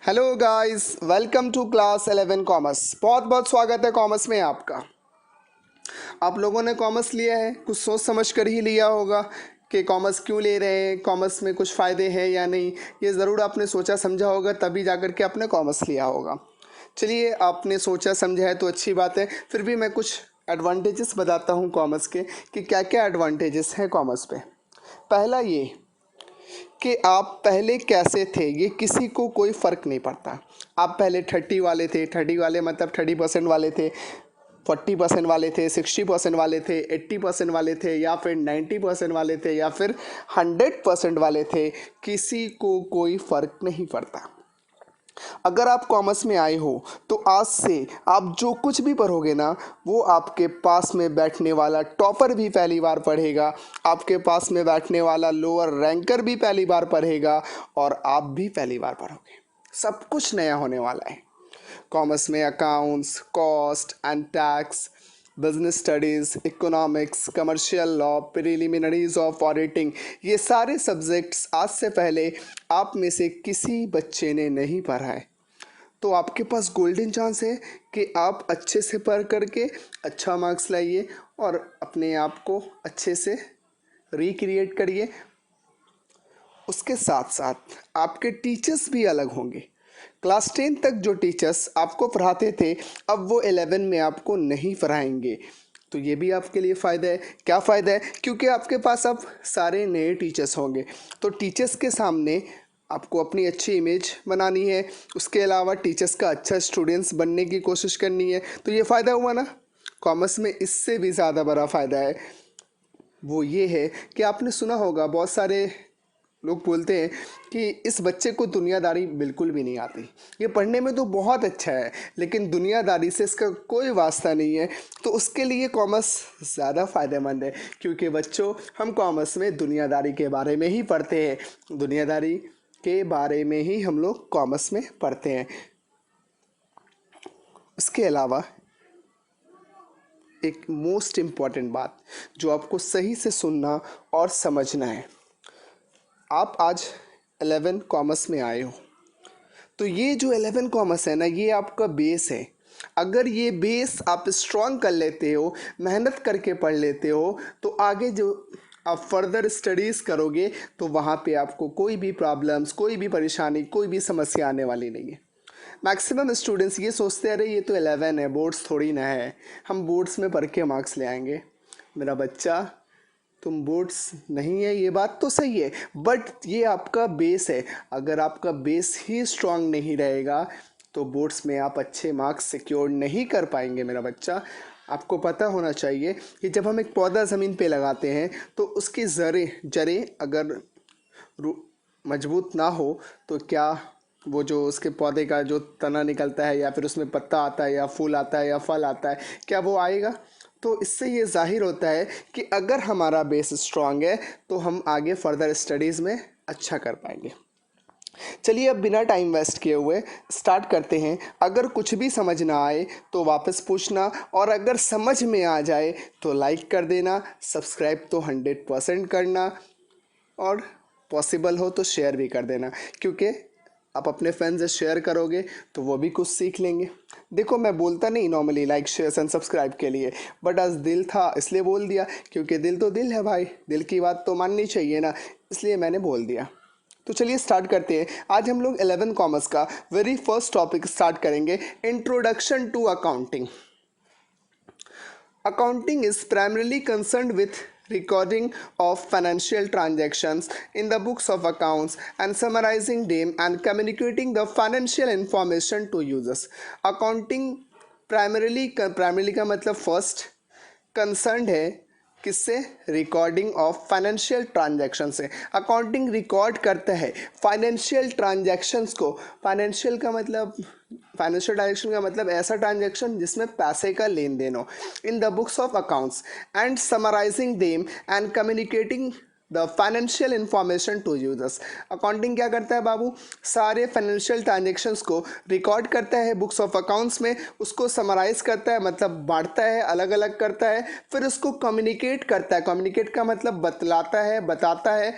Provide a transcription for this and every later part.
Hello guys, welcome to class 11 commerce. बहुत बहुत स्वागत है कॉमर्स में आपका। आप लोगों ने कॉमर्स लिया है, कुछ सोच समझ कर ही लिया होगा कि कॉमर्स क्यों ले रहे हैं, कॉमर्स में कुछ फ़ायदे हैं या नहीं। ये ज़रूर आपने सोचा समझा होगा, तभी जाकर के आपने कॉमर्स लिया होगा। चलिए, आपने सोचा समझा है तो अच्छी बात है। फिर भी मैं कुछ एडवांटेजेस बताता हूँ कॉमर्स के कि क्या क्या एडवांटेजेस हैं कॉमर्स पे। पहला ये कि आप पहले कैसे थे ये किसी को कोई फ़र्क नहीं पड़ता। आप पहले 30 वाले थे, 30 वाले मतलब 30% वाले थे, 40% वाले थे, 60% वाले थे, 80% वाले थे, या फिर 90% वाले थे, या फिर 100% वाले थे। किसी को कोई फ़र्क नहीं पड़ता। अगर आप कॉमर्स में आए हो तो आज से आप जो कुछ भी पढ़ोगे ना, वो आपके पास में बैठने वाला टॉपर भी पहली बार पढ़ेगा, आपके पास में बैठने वाला लोअर रैंकर भी पहली बार पढ़ेगा, और आप भी पहली बार पढ़ोगे। सब कुछ नया होने वाला है। कॉमर्स में accounts, cost and tax, business studies, economics, commercial law, preliminaries of auditing, ये सारे सब्जेक्ट्स आज से पहले आप में से किसी बच्चे ने नहीं पढ़ा है। तो आपके पास गोल्डन चांस है कि आप अच्छे से पढ़ करके अच्छा मार्क्स लाइए और अपने आप को अच्छे से रिक्रिएट करिए। उसके साथ साथ आपके टीचर्स भी अलग होंगे। क्लास 10 तक जो टीचर्स आपको पढ़ाते थे, अब वो 11 में आपको नहीं पढ़ाएंगे। तो ये भी आपके लिए फ़ायदा है। क्या फ़ायदा है? क्योंकि आपके पास अब सारे नए टीचर्स होंगे, तो टीचर्स के सामने आपको अपनी अच्छी इमेज बनानी है। उसके अलावा टीचर्स का अच्छा स्टूडेंट्स बनने की कोशिश करनी है। तो ये फ़ायदा हुआ ना। कॉमर्स में इससे भी ज़्यादा बड़ा फ़ायदा है, वो ये है कि आपने सुना होगा, बहुत सारे लोग बोलते हैं कि इस बच्चे को दुनियादारी बिल्कुल भी नहीं आती। ये पढ़ने में तो बहुत अच्छा है, लेकिन दुनियादारी से इसका कोई वास्ता नहीं है। तो उसके लिए कॉमर्स ज़्यादा फ़ायदेमंद है, क्योंकि बच्चों, हम कॉमर्स में दुनियादारी के बारे में ही पढ़ते हैं। दुनियादारी के बारे में ही हम लोग कॉमर्स में पढ़ते हैं। उसके अलावा एक मोस्ट इम्पॉर्टेंट बात जो आपको सही से सुनना और समझना है। आप आज 11 कॉमर्स में आए हो, तो ये जो 11 कॉमर्स है ना, ये आपका बेस है। अगर ये बेस आप स्ट्रॉन्ग कर लेते हो, मेहनत करके पढ़ लेते हो, तो आगे जो आप फर्दर स्टडीज़ करोगे, तो वहाँ पे आपको कोई भी प्रॉब्लम्स, कोई भी परेशानी, कोई भी समस्या आने वाली नहीं है। मैक्सिमम स्टूडेंट्स ये सोचते हैं, अरे ये तो 11 है, बोर्ड्स थोड़ी ना है, हम बोर्ड्स में पढ़ के मार्क्स ले आएंगे। मेरा बच्चा, तुम बोर्ड्स नहीं है, ये बात तो सही है, बट ये आपका बेस है। अगर आपका बेस ही स्ट्रांग नहीं रहेगा, तो बोर्ड्स में आप अच्छे मार्क्स सिक्योर नहीं कर पाएंगे मेरा बच्चा। आपको पता होना चाहिए कि जब हम एक पौधा ज़मीन पे लगाते हैं, तो उसकी जड़ें अगर मजबूत ना हो, तो क्या वो जो उसके पौधे का जो तना निकलता है, या फिर उसमें पत्ता आता है, या फूल आता है, या फल आता है, क्या वो आएगा? तो इससे ये जाहिर होता है कि अगर हमारा बेस स्ट्रांग है, तो हम आगे फर्दर स्टडीज़ में अच्छा कर पाएंगे। चलिए, अब बिना टाइम वेस्ट किए हुए स्टार्ट करते हैं। अगर कुछ भी समझ ना आए तो वापस पूछना, और अगर समझ में आ जाए तो लाइक कर देना, सब्सक्राइब तो 100% करना, और पॉसिबल हो तो शेयर भी कर देना, क्योंकि आप अपने फ्रेंड्स से शेयर करोगे तो वो भी कुछ सीख लेंगे। देखो, मैं बोलता नहीं normally like share and subscribe के लिए, बट आज दिल था इसलिए बोल दिया, क्योंकि दिल तो दिल है भाई, दिल की बात तो माननी चाहिए ना, इसलिए मैंने बोल दिया। तो चलिए स्टार्ट करते हैं। आज हम लोग 11 कॉमर्स का वेरी फर्स्ट टॉपिक स्टार्ट करेंगे, introduction to accounting. Accounting is primarily concerned with recording of financial transactions in the books of accounts and summarizing them and communicating the financial information to users. Accounting primarily का मतलब first concern है किससे? Recording of financial transaction से। Accounting record करता है financial transactions को। Financial transaction का मतलब ऐसा ट्रांजैक्शन जिसमें पैसे का लेन देन हो, in the books of accounts and summarising them and communicating the financial information to users. Accounting क्या करता है बाबू? सारे फाइनेंशियल ट्रांजेक्शन्स को रिकॉर्ड करता है बुक्स ऑफ अकाउंट्स में, उसको समराइज करता है, मतलब बांटता है, अलग अलग करता है, फिर उसको कम्युनिकेट करता है। कम्युनिकेट का मतलब बतलाता है, बताता है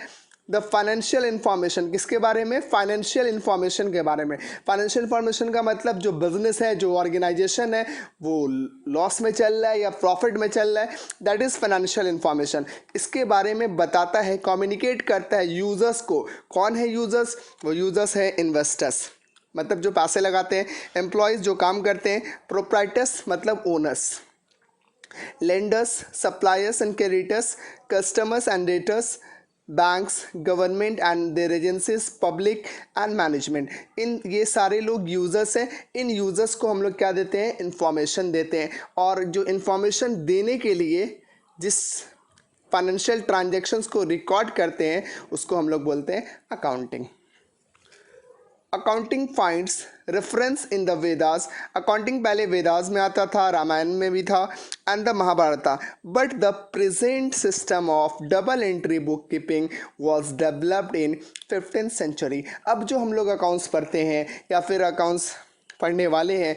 द फाइनेंशियल इंफॉर्मेशन, किसके बारे में? फाइनेंशियल इंफॉर्मेशन के बारे में। फाइनेंशियल इंफॉर्मेशन का मतलब जो बिजनेस है, जो ऑर्गेनाइजेशन है, वो लॉस में चल रहा है या प्रॉफिट में चल रहा है, दैट इज़ फाइनेंशियल इंफॉर्मेशन। इसके बारे में बताता है, कम्युनिकेट करता है यूजर्स को। कौन है यूजर्स? वो यूजर्स है इन्वेस्टर्स, मतलब जो पैसे लगाते हैं, एम्प्लॉयज़ जो काम करते हैं, प्रोप्राइटर्स मतलब owners, lenders, suppliers and creditors, customers and debtors, banks, government and their agencies, public and management. इन ये सारे लोग यूज़र्स हैं। इन यूज़र्स को हम लोग क्या देते हैं? इंफॉर्मेशन देते हैं। और जो इंफॉर्मेशन देने के लिए जिस फाइनेंशियल ट्रांजैक्शंस को रिकॉर्ड करते हैं उसको हम लोग बोलते हैं accounting. Accounting finds reference in the Vedas. Accounting पहले वेदास में आता था, रामायण में भी था, and the Mahabharata. But the present system of double entry book keeping was developed in 15th century. अब जो हम लोग अकाउंट्स पढ़ते हैं या फिर अकाउंट्स पढ़ने वाले हैं,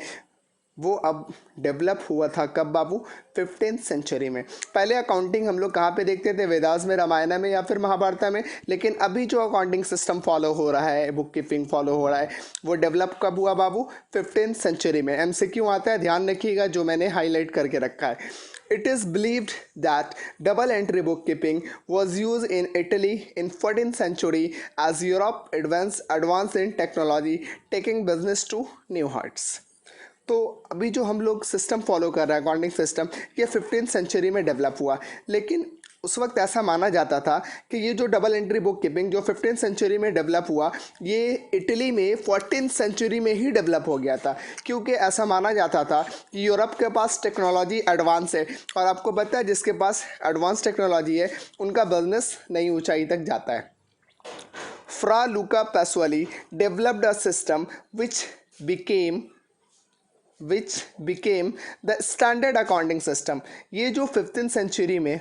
वो अब डेवलप हुआ था कब बाबू? 15th सेंचुरी में। पहले अकाउंटिंग हम लोग कहाँ पे देखते थे? वेदास में, रामायण में या फिर महाभारत में। लेकिन अभी जो अकाउंटिंग सिस्टम फॉलो हो रहा है, बुक कीपिंग फॉलो हो रहा है, वो डेवलप कब हुआ बाबू? 15th सेंचुरी में। MCQ आता है, ध्यान रखिएगा, जो मैंने हाईलाइट करके रखा है। It is believed that double entry bookkeeping was used in Italy in 14th century as Europe advanced in technology, taking business to new heights. तो अभी जो हम लोग सिस्टम फॉलो कर रहे हैं, अकाउंटिंग सिस्टम, ये 15th सेंचुरी में डेवलप हुआ। लेकिन उस वक्त ऐसा माना जाता था कि ये जो डबल एंट्री बुक कीपिंग जो 15th सेंचुरी में डेवलप हुआ, ये इटली में 14th सेंचुरी में ही डेवलप हो गया था। क्योंकि ऐसा माना जाता था कि यूरोप के पास टेक्नोलॉजी एडवांस है, और आपको पता है जिसके पास एडवांस टेक्नोलॉजी है उनका बिजनेस नई ऊंचाई तक जाता है। Fra Luca Pacioli developed a system which became the standard accounting system। ये जो 15th सेंचुरी में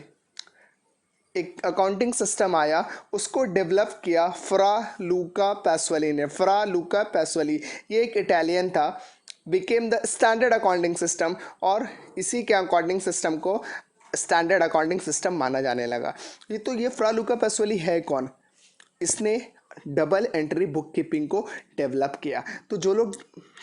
एक अकाउंटिंग सिस्टम आया, उसको डेवलप किया फ्रा लूका पैसोली ने। फ्रा लूका पैसोली ये एक इटालियन था। Became the standard accounting system, और इसी के अकाउंटिंग सिस्टम को स्टैंडर्ड अकाउंटिंग सिस्टम माना जाने लगा। ये फ्रा लूका पैसोली है कौन? इसने डबल एंट्री बुक कीपिंग को डेवलप किया। तो जो लोग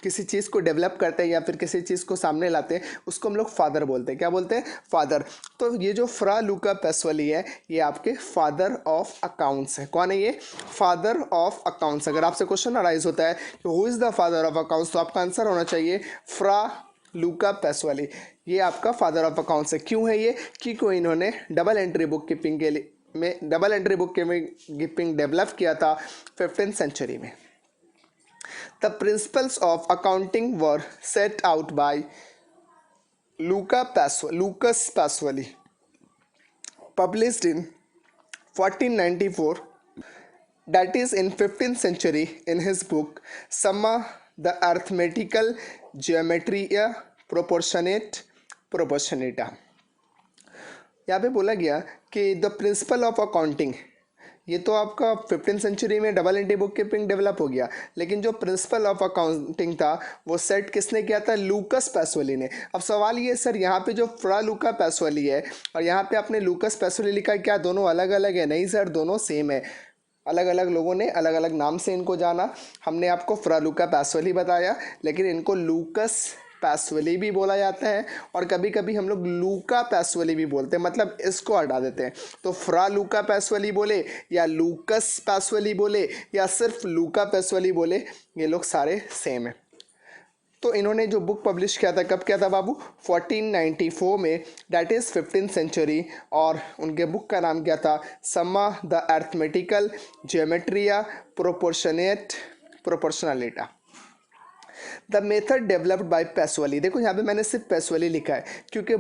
किसी चीज़ को डेवलप करते हैं या फिर किसी चीज़ को सामने लाते हैं, उसको हम लोग फादर बोलते हैं। क्या बोलते हैं? फादर। तो ये जो फ्रा लूका पैसोली है, ये आपके फादर ऑफ अकाउंट्स है। कौन है ये? Father of accounts. अगर आपसे क्वेश्चन अराइज होता है कि who is the father of accounts, तो आपका आंसर होना चाहिए फ्रा लूका पैसोली। ये आपका फादर ऑफ अकाउंट्स है। क्यों है ये? क्योंकि इन्होंने डबल एंट्री बुक कीपिंग के लिए में double entry book keeping develop किया था 15th सेंचुरी में। The principles of accounting were set out by Lucas Pacioli, published in 1494, that is in 15th century, in his book Summa the Arithmetical Geometria Proportionata। यहाँ पे बोला गया कि the principle of accounting, ये तो आपका 15th century में double entry book keeping develop हो गया, लेकिन जो प्रिंसिपल ऑफ अकाउंटिंग था वो सेट किसने किया था? लूकस पैसोली ने। अब सवाल ये सर, यहाँ पे जो फ्रा लूका पैसोली है और यहाँ पे आपने लूकस पैसोली लिखा, क्या दोनों अलग अलग है? नहीं सर, दोनों सेम है। अलग अलग लोगों ने अलग अलग नाम से इनको जाना। हमने आपको फ्रा लूका पैसोली बताया, लेकिन इनको लूकस पैसोली भी बोला जाता है, और कभी कभी हम लोग लूका पैसोली भी बोलते हैं, मतलब इसको हटा देते हैं। तो फ्रा लूका पैसोली बोले या लूकस पैसोली बोले या सिर्फ लूका पैसोली बोले, ये लोग सारे सेम हैं। तो इन्होंने जो बुक पब्लिश किया था, कब किया था बाबू? 1494 में, डैट इज़ 15th सेंचुरी। और उनके बुक का नाम क्या था? Summa de Arithmetica Geometria Proportionalita. The method developed by Pacioli. देखो यहाँ पे मैंने सिर्फ पैसोली लिखा है, क्योंकि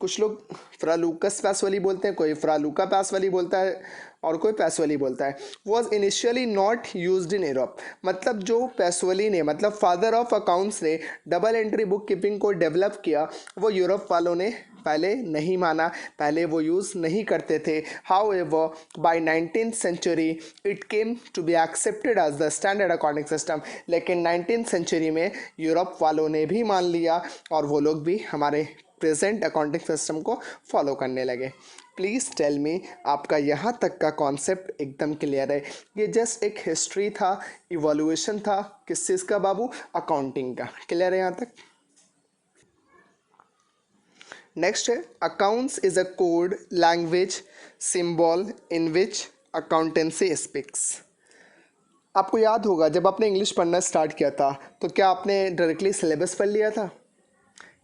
कुछ लोग फ्रा लूकस पैसोली बोलते हैं, कोई फ्रा लूका पैसोली बोलता है, और कोई पैसोली बोलता है। Was initially not used in Europe. मतलब जो पैसोली ने, मतलब फादर ऑफ अकाउंट्स ने डबल एंट्री बुक कीपिंग को डेवलप किया, वो यूरोप वालों ने पहले नहीं माना, पहले वो यूज़ नहीं करते थे। However by 19th century it came to be accepted as the standard accounting system. लेकिन 19th सेंचुरी में यूरोप वालों ने भी मान लिया, और वो लोग भी हमारे प्रेजेंट अकाउंटिंग सिस्टम को फॉलो करने लगे। प्लीज़ टेल मी, आपका यहाँ तक का कॉन्सेप्ट एकदम क्लियर है? ये जस्ट एक हिस्ट्री था, इवोल्यूशन था, किस चीज़ का बाबू? अकाउंटिंग का। क्लियर है यहाँ तक? नेक्स्ट है accounts is a code language symbol in which accountancy speaks. आपको याद होगा जब आपने इंग्लिश पढ़ना स्टार्ट किया था तो क्या आपने डायरेक्टली सिलेबस पढ़ लिया था?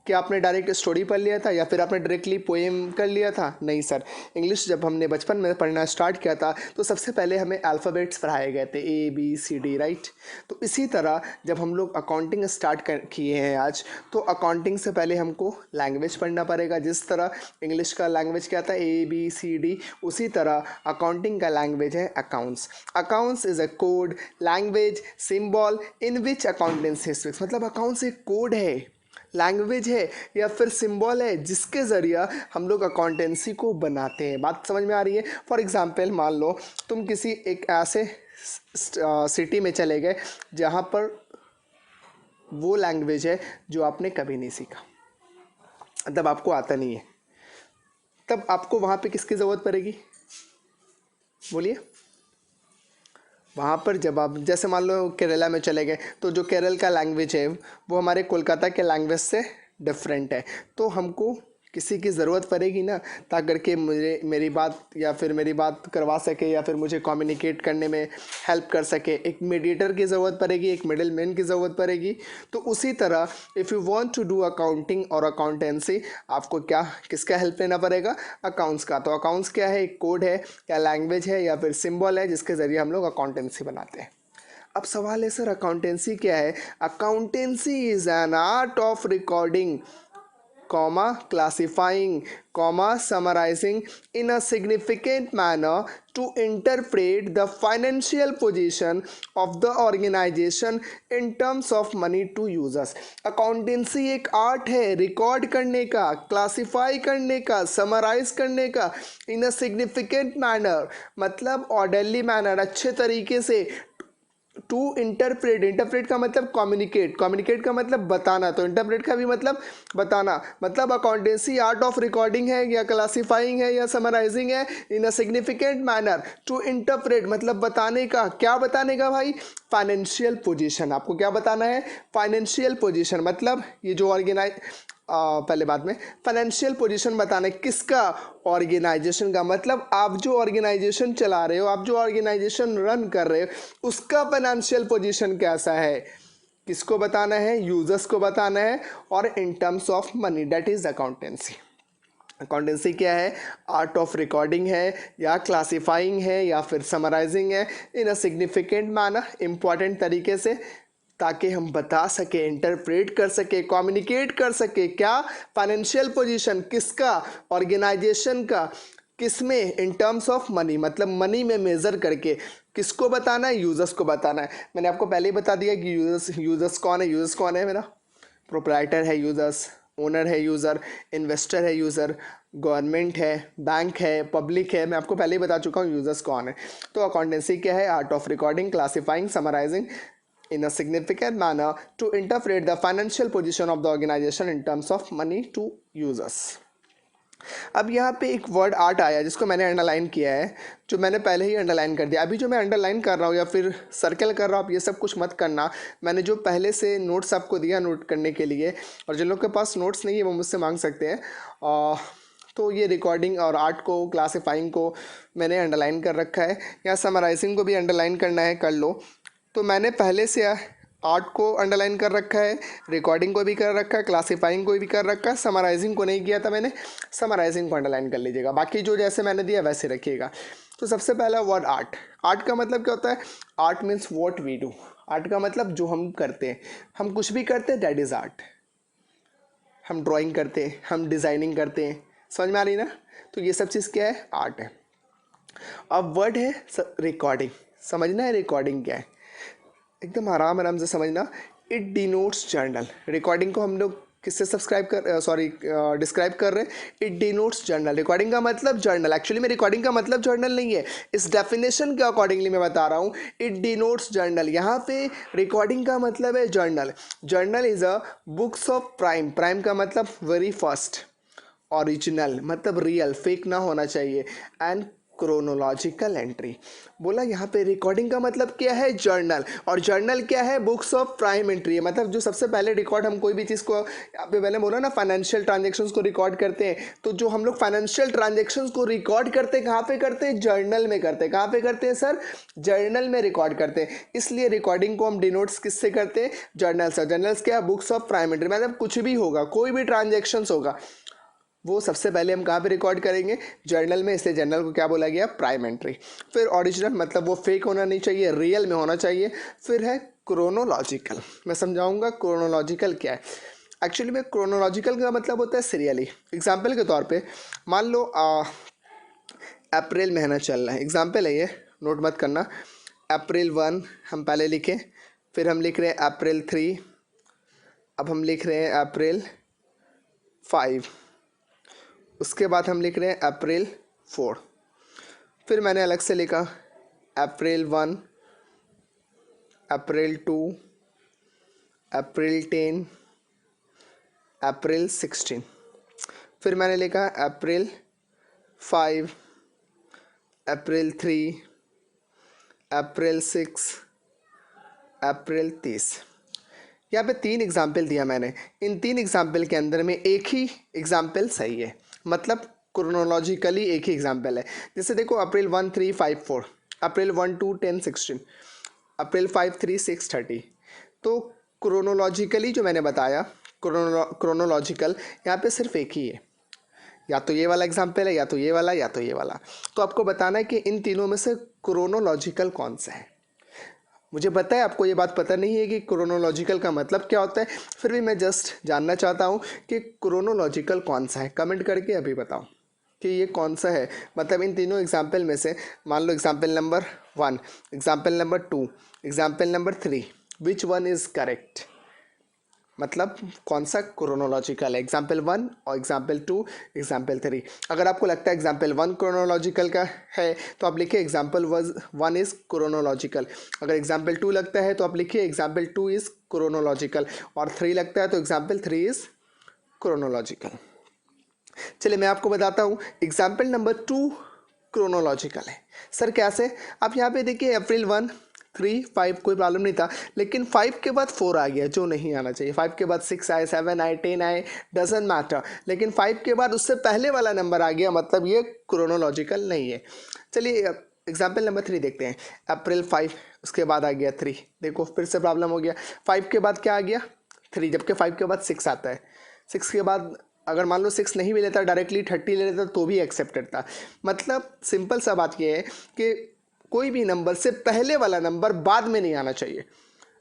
क्या आपने डायरेक्ट स्टोरी पढ़ लिया था या फिर आपने डायरेक्टली पोएम कर लिया था? नहीं सर। इंग्लिश जब हमने बचपन में पढ़ना स्टार्ट किया था तो सबसे पहले हमें अल्फ़ाबेट्स पढ़ाए गए थे, ABCD, राइट। तो इसी तरह जब हम लोग अकाउंटिंग स्टार्ट किए हैं आज, तो अकाउंटिंग से पहले हमको लैंग्वेज पढ़ना पड़ेगा। जिस तरह इंग्लिश का लैंग्वेज क्या था, ABCD, उसी तरह अकाउंटिंग का लैंग्वेज है accounts. Accounts is a code language symbol in which accountancy speaks. मतलब अकाउंट्स एक कोड है, लैंग्वेज है या फिर सिंबल है जिसके ज़रिए हम लोग अकाउंटेंसी को बनाते हैं। बात समझ में आ रही है? फॉर एग्जांपल मान लो तुम किसी एक ऐसे सिटी में चले गए जहाँ पर वो लैंग्वेज है जो आपने कभी नहीं सीखा, तब आपको आता नहीं है, तब आपको वहाँ पे किसकी ज़रूरत पड़ेगी? बोलिए। वहाँ पर जब आप जैसे मान लो केरला में चले गए तो जो केरल का लैंग्वेज है वो हमारे कोलकाता के लैंग्वेज से डिफरेंट है, तो हमको किसी की ज़रूरत पड़ेगी ना, ताकि कि मुझे मेरी बात या फिर मेरी बात करवा सके या फिर मुझे कम्युनिकेट करने में हेल्प कर सके। एक मीडिएटर की ज़रूरत पड़ेगी, एक मिडिल मैन की ज़रूरत पड़ेगी। तो उसी तरह if you want to do accounting और अकाउंटेंसी, आपको क्या किसका हेल्प लेना पड़ेगा? अकाउंट्स का। तो अकाउंट्स क्या है? एक कोड है या लैंग्वेज है या फिर सिंबल है जिसके ज़रिए हम लोग अकाउंटेंसी बनाते हैं। अब सवाल है सर अकाउंटेंसी क्या है? Accountancy is an art of recording, classifying, summarizing in a significant manner to interpret the financial position of the organization in terms of money to users। Accountancy एक आर्ट है record करने का, classify करने का, summarise करने का, इन a significant manner, मतलब orderly manner, अच्छे तरीके से। टू इंटरप्रेट, इंटरप्रेट का मतलब कम्युनिकेट, कम्युनिकेट का मतलब बताना, तो इंटरप्रेट का भी मतलब बताना। मतलब अकाउंटेंसी आर्ट ऑफ रिकॉर्डिंग है या क्लासीफाइंग है या समराइजिंग है in a significant manner to interpret, मतलब बताने का। क्या बताने का भाई? Financial position. आपको क्या बताना है? Financial position. मतलब ये जो पहले बात में फाइनेंशियल पोजीशन बताना है किसका? ऑर्गेनाइजेशन का। मतलब आप जो ऑर्गेनाइजेशन चला रहे हो, आप जो ऑर्गेनाइजेशन रन कर रहे हो, उसका फाइनेंशियल पोजीशन कैसा है, किसको बताना है? यूजर्स को बताना है। और in terms of money, that is accountancy. Accountancy क्या है? आर्ट ऑफ रिकॉर्डिंग है या क्लासीफाइंग है या फिर समराइजिंग है in a significant manner, important तरीके से, ताकि हम बता सके, इंटरप्रेट कर सके, कम्युनिकेट कर सके। क्या? फाइनेंशियल पोजीशन किसका? ऑर्गेनाइजेशन का। किसमें? इन टर्म्स ऑफ मनी, मतलब मनी में मेज़र करके। किसको बताना है? यूजर्स को बताना है। मैंने आपको पहले ही बता दिया कि यूजर्स कौन है। यूजर्स कौन है? मेरा प्रोप्राइटर है यूजर्स, ओनर है यूज़र, इन्वेस्टर है यूज़र, गवर्नमेंट है, बैंक है, पब्लिक है। मैं आपको पहले ही बता चुका हूँ यूजर्स कौन है। तो अकाउंटेंसी क्या है? Art of recording, classifying, summarising in a significant manner to interpret the financial position of the organization in terms of money to users। अब यहाँ पे एक वर्ड आर्ट आया जिसको मैंने अंडरलाइन किया है, जो मैंने पहले ही अंडरलाइन कर दिया। अभी जो मैं अंडरलाइन कर रहा हूँ या फिर सर्कल कर रहा हूँ, आप ये सब कुछ मत करना। मैंने जो पहले से नोट्स आपको दिया नोट करने के लिए, और जिन लोग के पास नोट्स नहीं है वो मुझसे मांग सकते हैं। तो ये रिकॉर्डिंग और आर्ट को, क्लासीफाइंग को मैंने अंडरलाइन कर रखा है, या समराइजिंग को भी अंडरलाइन करना है कर लो। तो मैंने पहले से आर्ट को अंडरलाइन कर रखा है, रिकॉर्डिंग को भी कर रखा है, क्लासीफाइंग को भी कर रखा है, समराइजिंग को नहीं किया था मैंने, समराइजिंग को अंडरलाइन कर लीजिएगा। बाकी जो जैसे मैंने दिया वैसे रखिएगा। तो सबसे पहला वर्ड आर्ट। आर्ट का मतलब क्या होता है? Art means what we do. Art का मतलब जो हम करते हैं, हम कुछ भी करते हैं, दैट इज़ आर्ट। हम ड्राइंग करते हैं, हम डिज़ाइनिंग करते हैं, समझ में आ रही ना? तो ये सब चीज़ क्या है? आर्ट है। अब वर्ड है रिकॉर्डिंग। समझना है रिकॉर्डिंग क्या है, एकदम आराम आराम से समझना। It denotes journal. रिकॉर्डिंग को हम लोग किससे डिस्क्राइब कर रहे हैं? It denotes journal. रिकॉर्डिंग का मतलब जर्नल। एक्चुअली में रिकॉर्डिंग का मतलब जर्नल नहीं है, इस डेफिनेशन के अकॉर्डिंगली मैं बता रहा हूँ, इट डिनोट्स जर्नल। यहाँ पे रिकॉर्डिंग का मतलब है journal. Journal is a books of prime. Prime का मतलब वेरी फर्स्ट, ओरिजिनल मतलब रियल, फेक ना होना चाहिए, एंड क्रोनोलॉजिकल एंट्री। बोला यहाँ पे रिकॉर्डिंग का मतलब क्या है? जर्नल। और जर्नल क्या है? बुक्स ऑफ प्राइम एंट्री है। मतलब जो सबसे पहले रिकॉर्ड हम कोई भी चीज़ को, यहाँ पे मैंने बोला ना फाइनेंशियल ट्रांजेक्शन्स को रिकॉर्ड करते हैं, तो जो हम लोग फाइनेंशियल ट्रांजेक्शन्स को रिकॉर्ड करते हैं कहाँ पे करते हैं? जर्नल में करते हैं। कहाँ पे करते हैं सर? जर्नल में रिकॉर्ड करते हैं। इसलिए रिकॉर्डिंग को हम डिनोट्स किससे करते हैं? जर्नल से। जर्नल्स क्या है? Books of prime entry. मतलब कुछ भी होगा, कोई भी ट्रांजेक्शन्स होगा, वो सबसे पहले हम कहाँ पे रिकॉर्ड करेंगे? जर्नल में। इसलिए जर्नल को क्या बोला गया? Prime entry. फिर ओरिजिनल मतलब वो फेक होना नहीं चाहिए, रियल में होना चाहिए। फिर है क्रोनोलॉजिकल। मैं समझाऊंगा क्रोनोलॉजिकल क्या है। एक्चुअली में क्रोनोलॉजिकल का मतलब होता है सीरियली। एग्जाम्पल के तौर पे मान लो अप्रैल महीना चल रहा है, एग्जाम्पल है ये, नोट मत करना। अप्रैल 1 हम पहले लिखे, फिर हम लिख रहे हैं अप्रैल 3, अब हम लिख रहे हैं अप्रैल 5, उसके बाद हम लिख रहे हैं अप्रैल 4, फिर मैंने अलग से लिखा अप्रैल 1, अप्रैल 2, अप्रैल 10, अप्रैल 16, फिर मैंने लिखा अप्रैल 5, अप्रैल 3, अप्रैल 6, अप्रैल 30। यहाँ पे 3 एग्जाम्पल दिया मैंने। इन 3 एग्जाम्पल के अंदर में एक ही एग्जाम्पल सही है, मतलब क्रोनोलॉजिकली एक ही एग्जाम्पल है। जैसे देखो अप्रैल 1, 3, 5, 4, अप्रैल 1, 2, 10, 16, अप्रैल 5, 3, 6, 30। तो क्रोनोलॉजिकली जो मैंने बताया, क्रोनोलॉजिकल यहाँ पे सिर्फ एक ही है, या तो ये वाला एग्जाम्पल है, या तो ये वाला, या तो ये वाला। तो आपको बताना है कि इन तीनों में से क्रोनोलॉजिकल कौन सा है। मुझे पता है आपको ये बात पता नहीं है कि क्रोनोलॉजिकल का मतलब क्या होता है, फिर भी मैं जस्ट जानना चाहता हूँ कि क्रोनोलॉजिकल कौन सा है। कमेंट करके अभी बताओ कि ये कौन सा है। मतलब इन तीनों एग्जाम्पल में से मान लो example number 1, example number 2, example number 3, which one is correct. मतलब कौन सा क्रोनोलॉजिकल है, एग्जाम्पल 1 और एग्जाम्पल 2, एग्जाम्पल 3। अगर आपको लगता है एग्जाम्पल 1 क्रोनोलॉजिकल का है तो आप लिखिए एग्जाम्पल 1 इज़ क्रोनोलॉजिकल। अगर एग्जाम्पल 2 लगता है तो आप लिखिए एग्जाम्पल 2 इज़ क्रोनोलॉजिकल, और 3 लगता है तो एग्जाम्पल 3 इज़ क्रोनोलॉजिकल। चलिए मैं आपको बताता हूँ एग्जाम्पल नंबर 2 क्रोनोलॉजिकल है। सर कैसे? आप यहाँ पे देखिए अप्रैल 1, 3, 5 कोई प्रॉब्लम नहीं था, लेकिन 5 के बाद 4 आ गया जो नहीं आना चाहिए। 5 के बाद 6 आए, 7 आए, 10 आए, डजंट मैटर, लेकिन 5 के बाद उससे पहले वाला नंबर आ गया, मतलब ये क्रोनोलॉजिकल नहीं है। चलिए एग्जाम्पल नंबर 3 देखते हैं। अप्रैल 5, उसके बाद आ गया 3, देखो फिर से प्रॉब्लम हो गया। 5 के बाद क्या आ गया? 3, जबकि 5 के बाद 6 आता है। 6 के बाद अगर मान लो 6 नहीं भी लेता, डायरेक्टली 30 ले लेता तो भी एक्सेप्टेड था। मतलब सिंपल सा बात यह है कि कोई भी नंबर से पहले वाला नंबर बाद में नहीं आना चाहिए।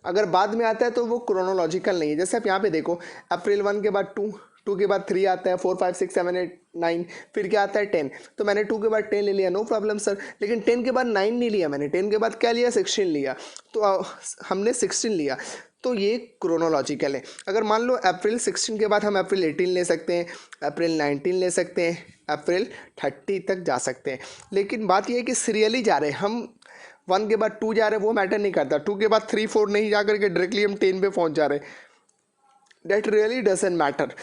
अगर बाद में आता है तो वो क्रोनोलॉजिकल नहीं है। जैसे आप यहाँ पे देखो अप्रैल 1 के बाद 2, 2 के बाद 3 आता है, 4, 5, 6, 7, 8, 9, फिर क्या आता है 10। तो मैंने 2 के बाद 10 ले लिया, नो प्रॉब्लम सर, लेकिन 10 के बाद 9 नहीं लिया मैंने, 10 के बाद क्या लिया? 16 लिया। तो हमने 16 लिया, तो ये क्रोनोलॉजिकल है। अगर मान लो अप्रैल 16 के बाद हम अप्रैल 18 ले सकते हैं, अप्रैल 19 ले सकते हैं, अप्रैल 30 तक जा सकते हैं, लेकिन बात यह है कि सीरियली जा रहे हैं हम। 1 के बाद 2 जा रहे हैं वो मैटर नहीं करता, 2 के बाद 3, 4 नहीं जा करके डायरेक्टली हम 10 पे पहुंच जा रहे हैं, डेट रियली डजेंट मैटर।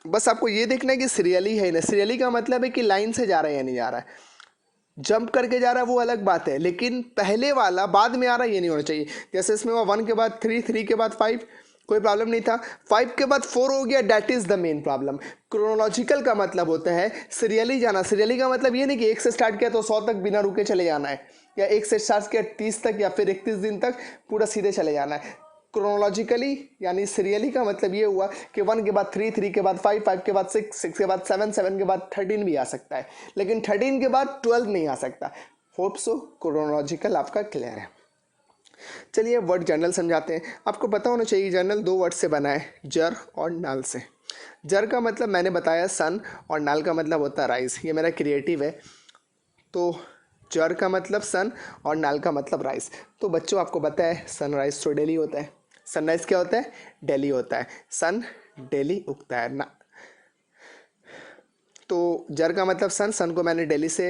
बस आपको ये देखना है कि सीरियली है ना। सीरियली का मतलब है कि लाइन से जा रहा है या नहीं जा रहा है। जंप करके जा रहा है वो अलग बात है, लेकिन पहले वाला बाद में आ रहा है ये नहीं होना चाहिए। जैसे इसमें हुआ 1 के बाद 3, 3 के बाद 5, कोई प्रॉब्लम नहीं था, 5 के बाद 4 हो गया, that is the main problem. Chronological का मतलब होता है सीरियली जाना। सीरियली का मतलब ये नहीं कि 1 से स्टार्ट किया तो 100 तक बिना रुके चले जाना है, या 1 से स्टार्ट किया 30 तक या फिर 31 दिन तक पूरा सीधे चले जाना है। क्रोनोलॉजिकली यानी सीरियली का मतलब ये हुआ कि 1 के बाद 3, 3 के बाद 5, 5 के बाद 6, 6 के बाद 7, 7 के बाद 13 भी आ सकता है, लेकिन 13 के बाद 12 नहीं आ सकता। होप सो क्रोनोलॉजिकल आपका क्लियर है। चलिए वर्ड जर्नल समझाते हैं। आपको पता होना चाहिए जर्नल 2 वर्ड से बना है, जर और नल से। जर का मतलब मैंने बताया सन, और नल का मतलब होता है राइज। ये मेरा क्रिएटिव है, तो जर का मतलब सन और नल का मतलब राइज। तो बच्चों आपको पता है सनराइज तो डेली होता है, सनराइज क्या होता है? डेली होता है। सन डेली उगता है ना। तो जर का मतलब सन, सन को मैंने डेली से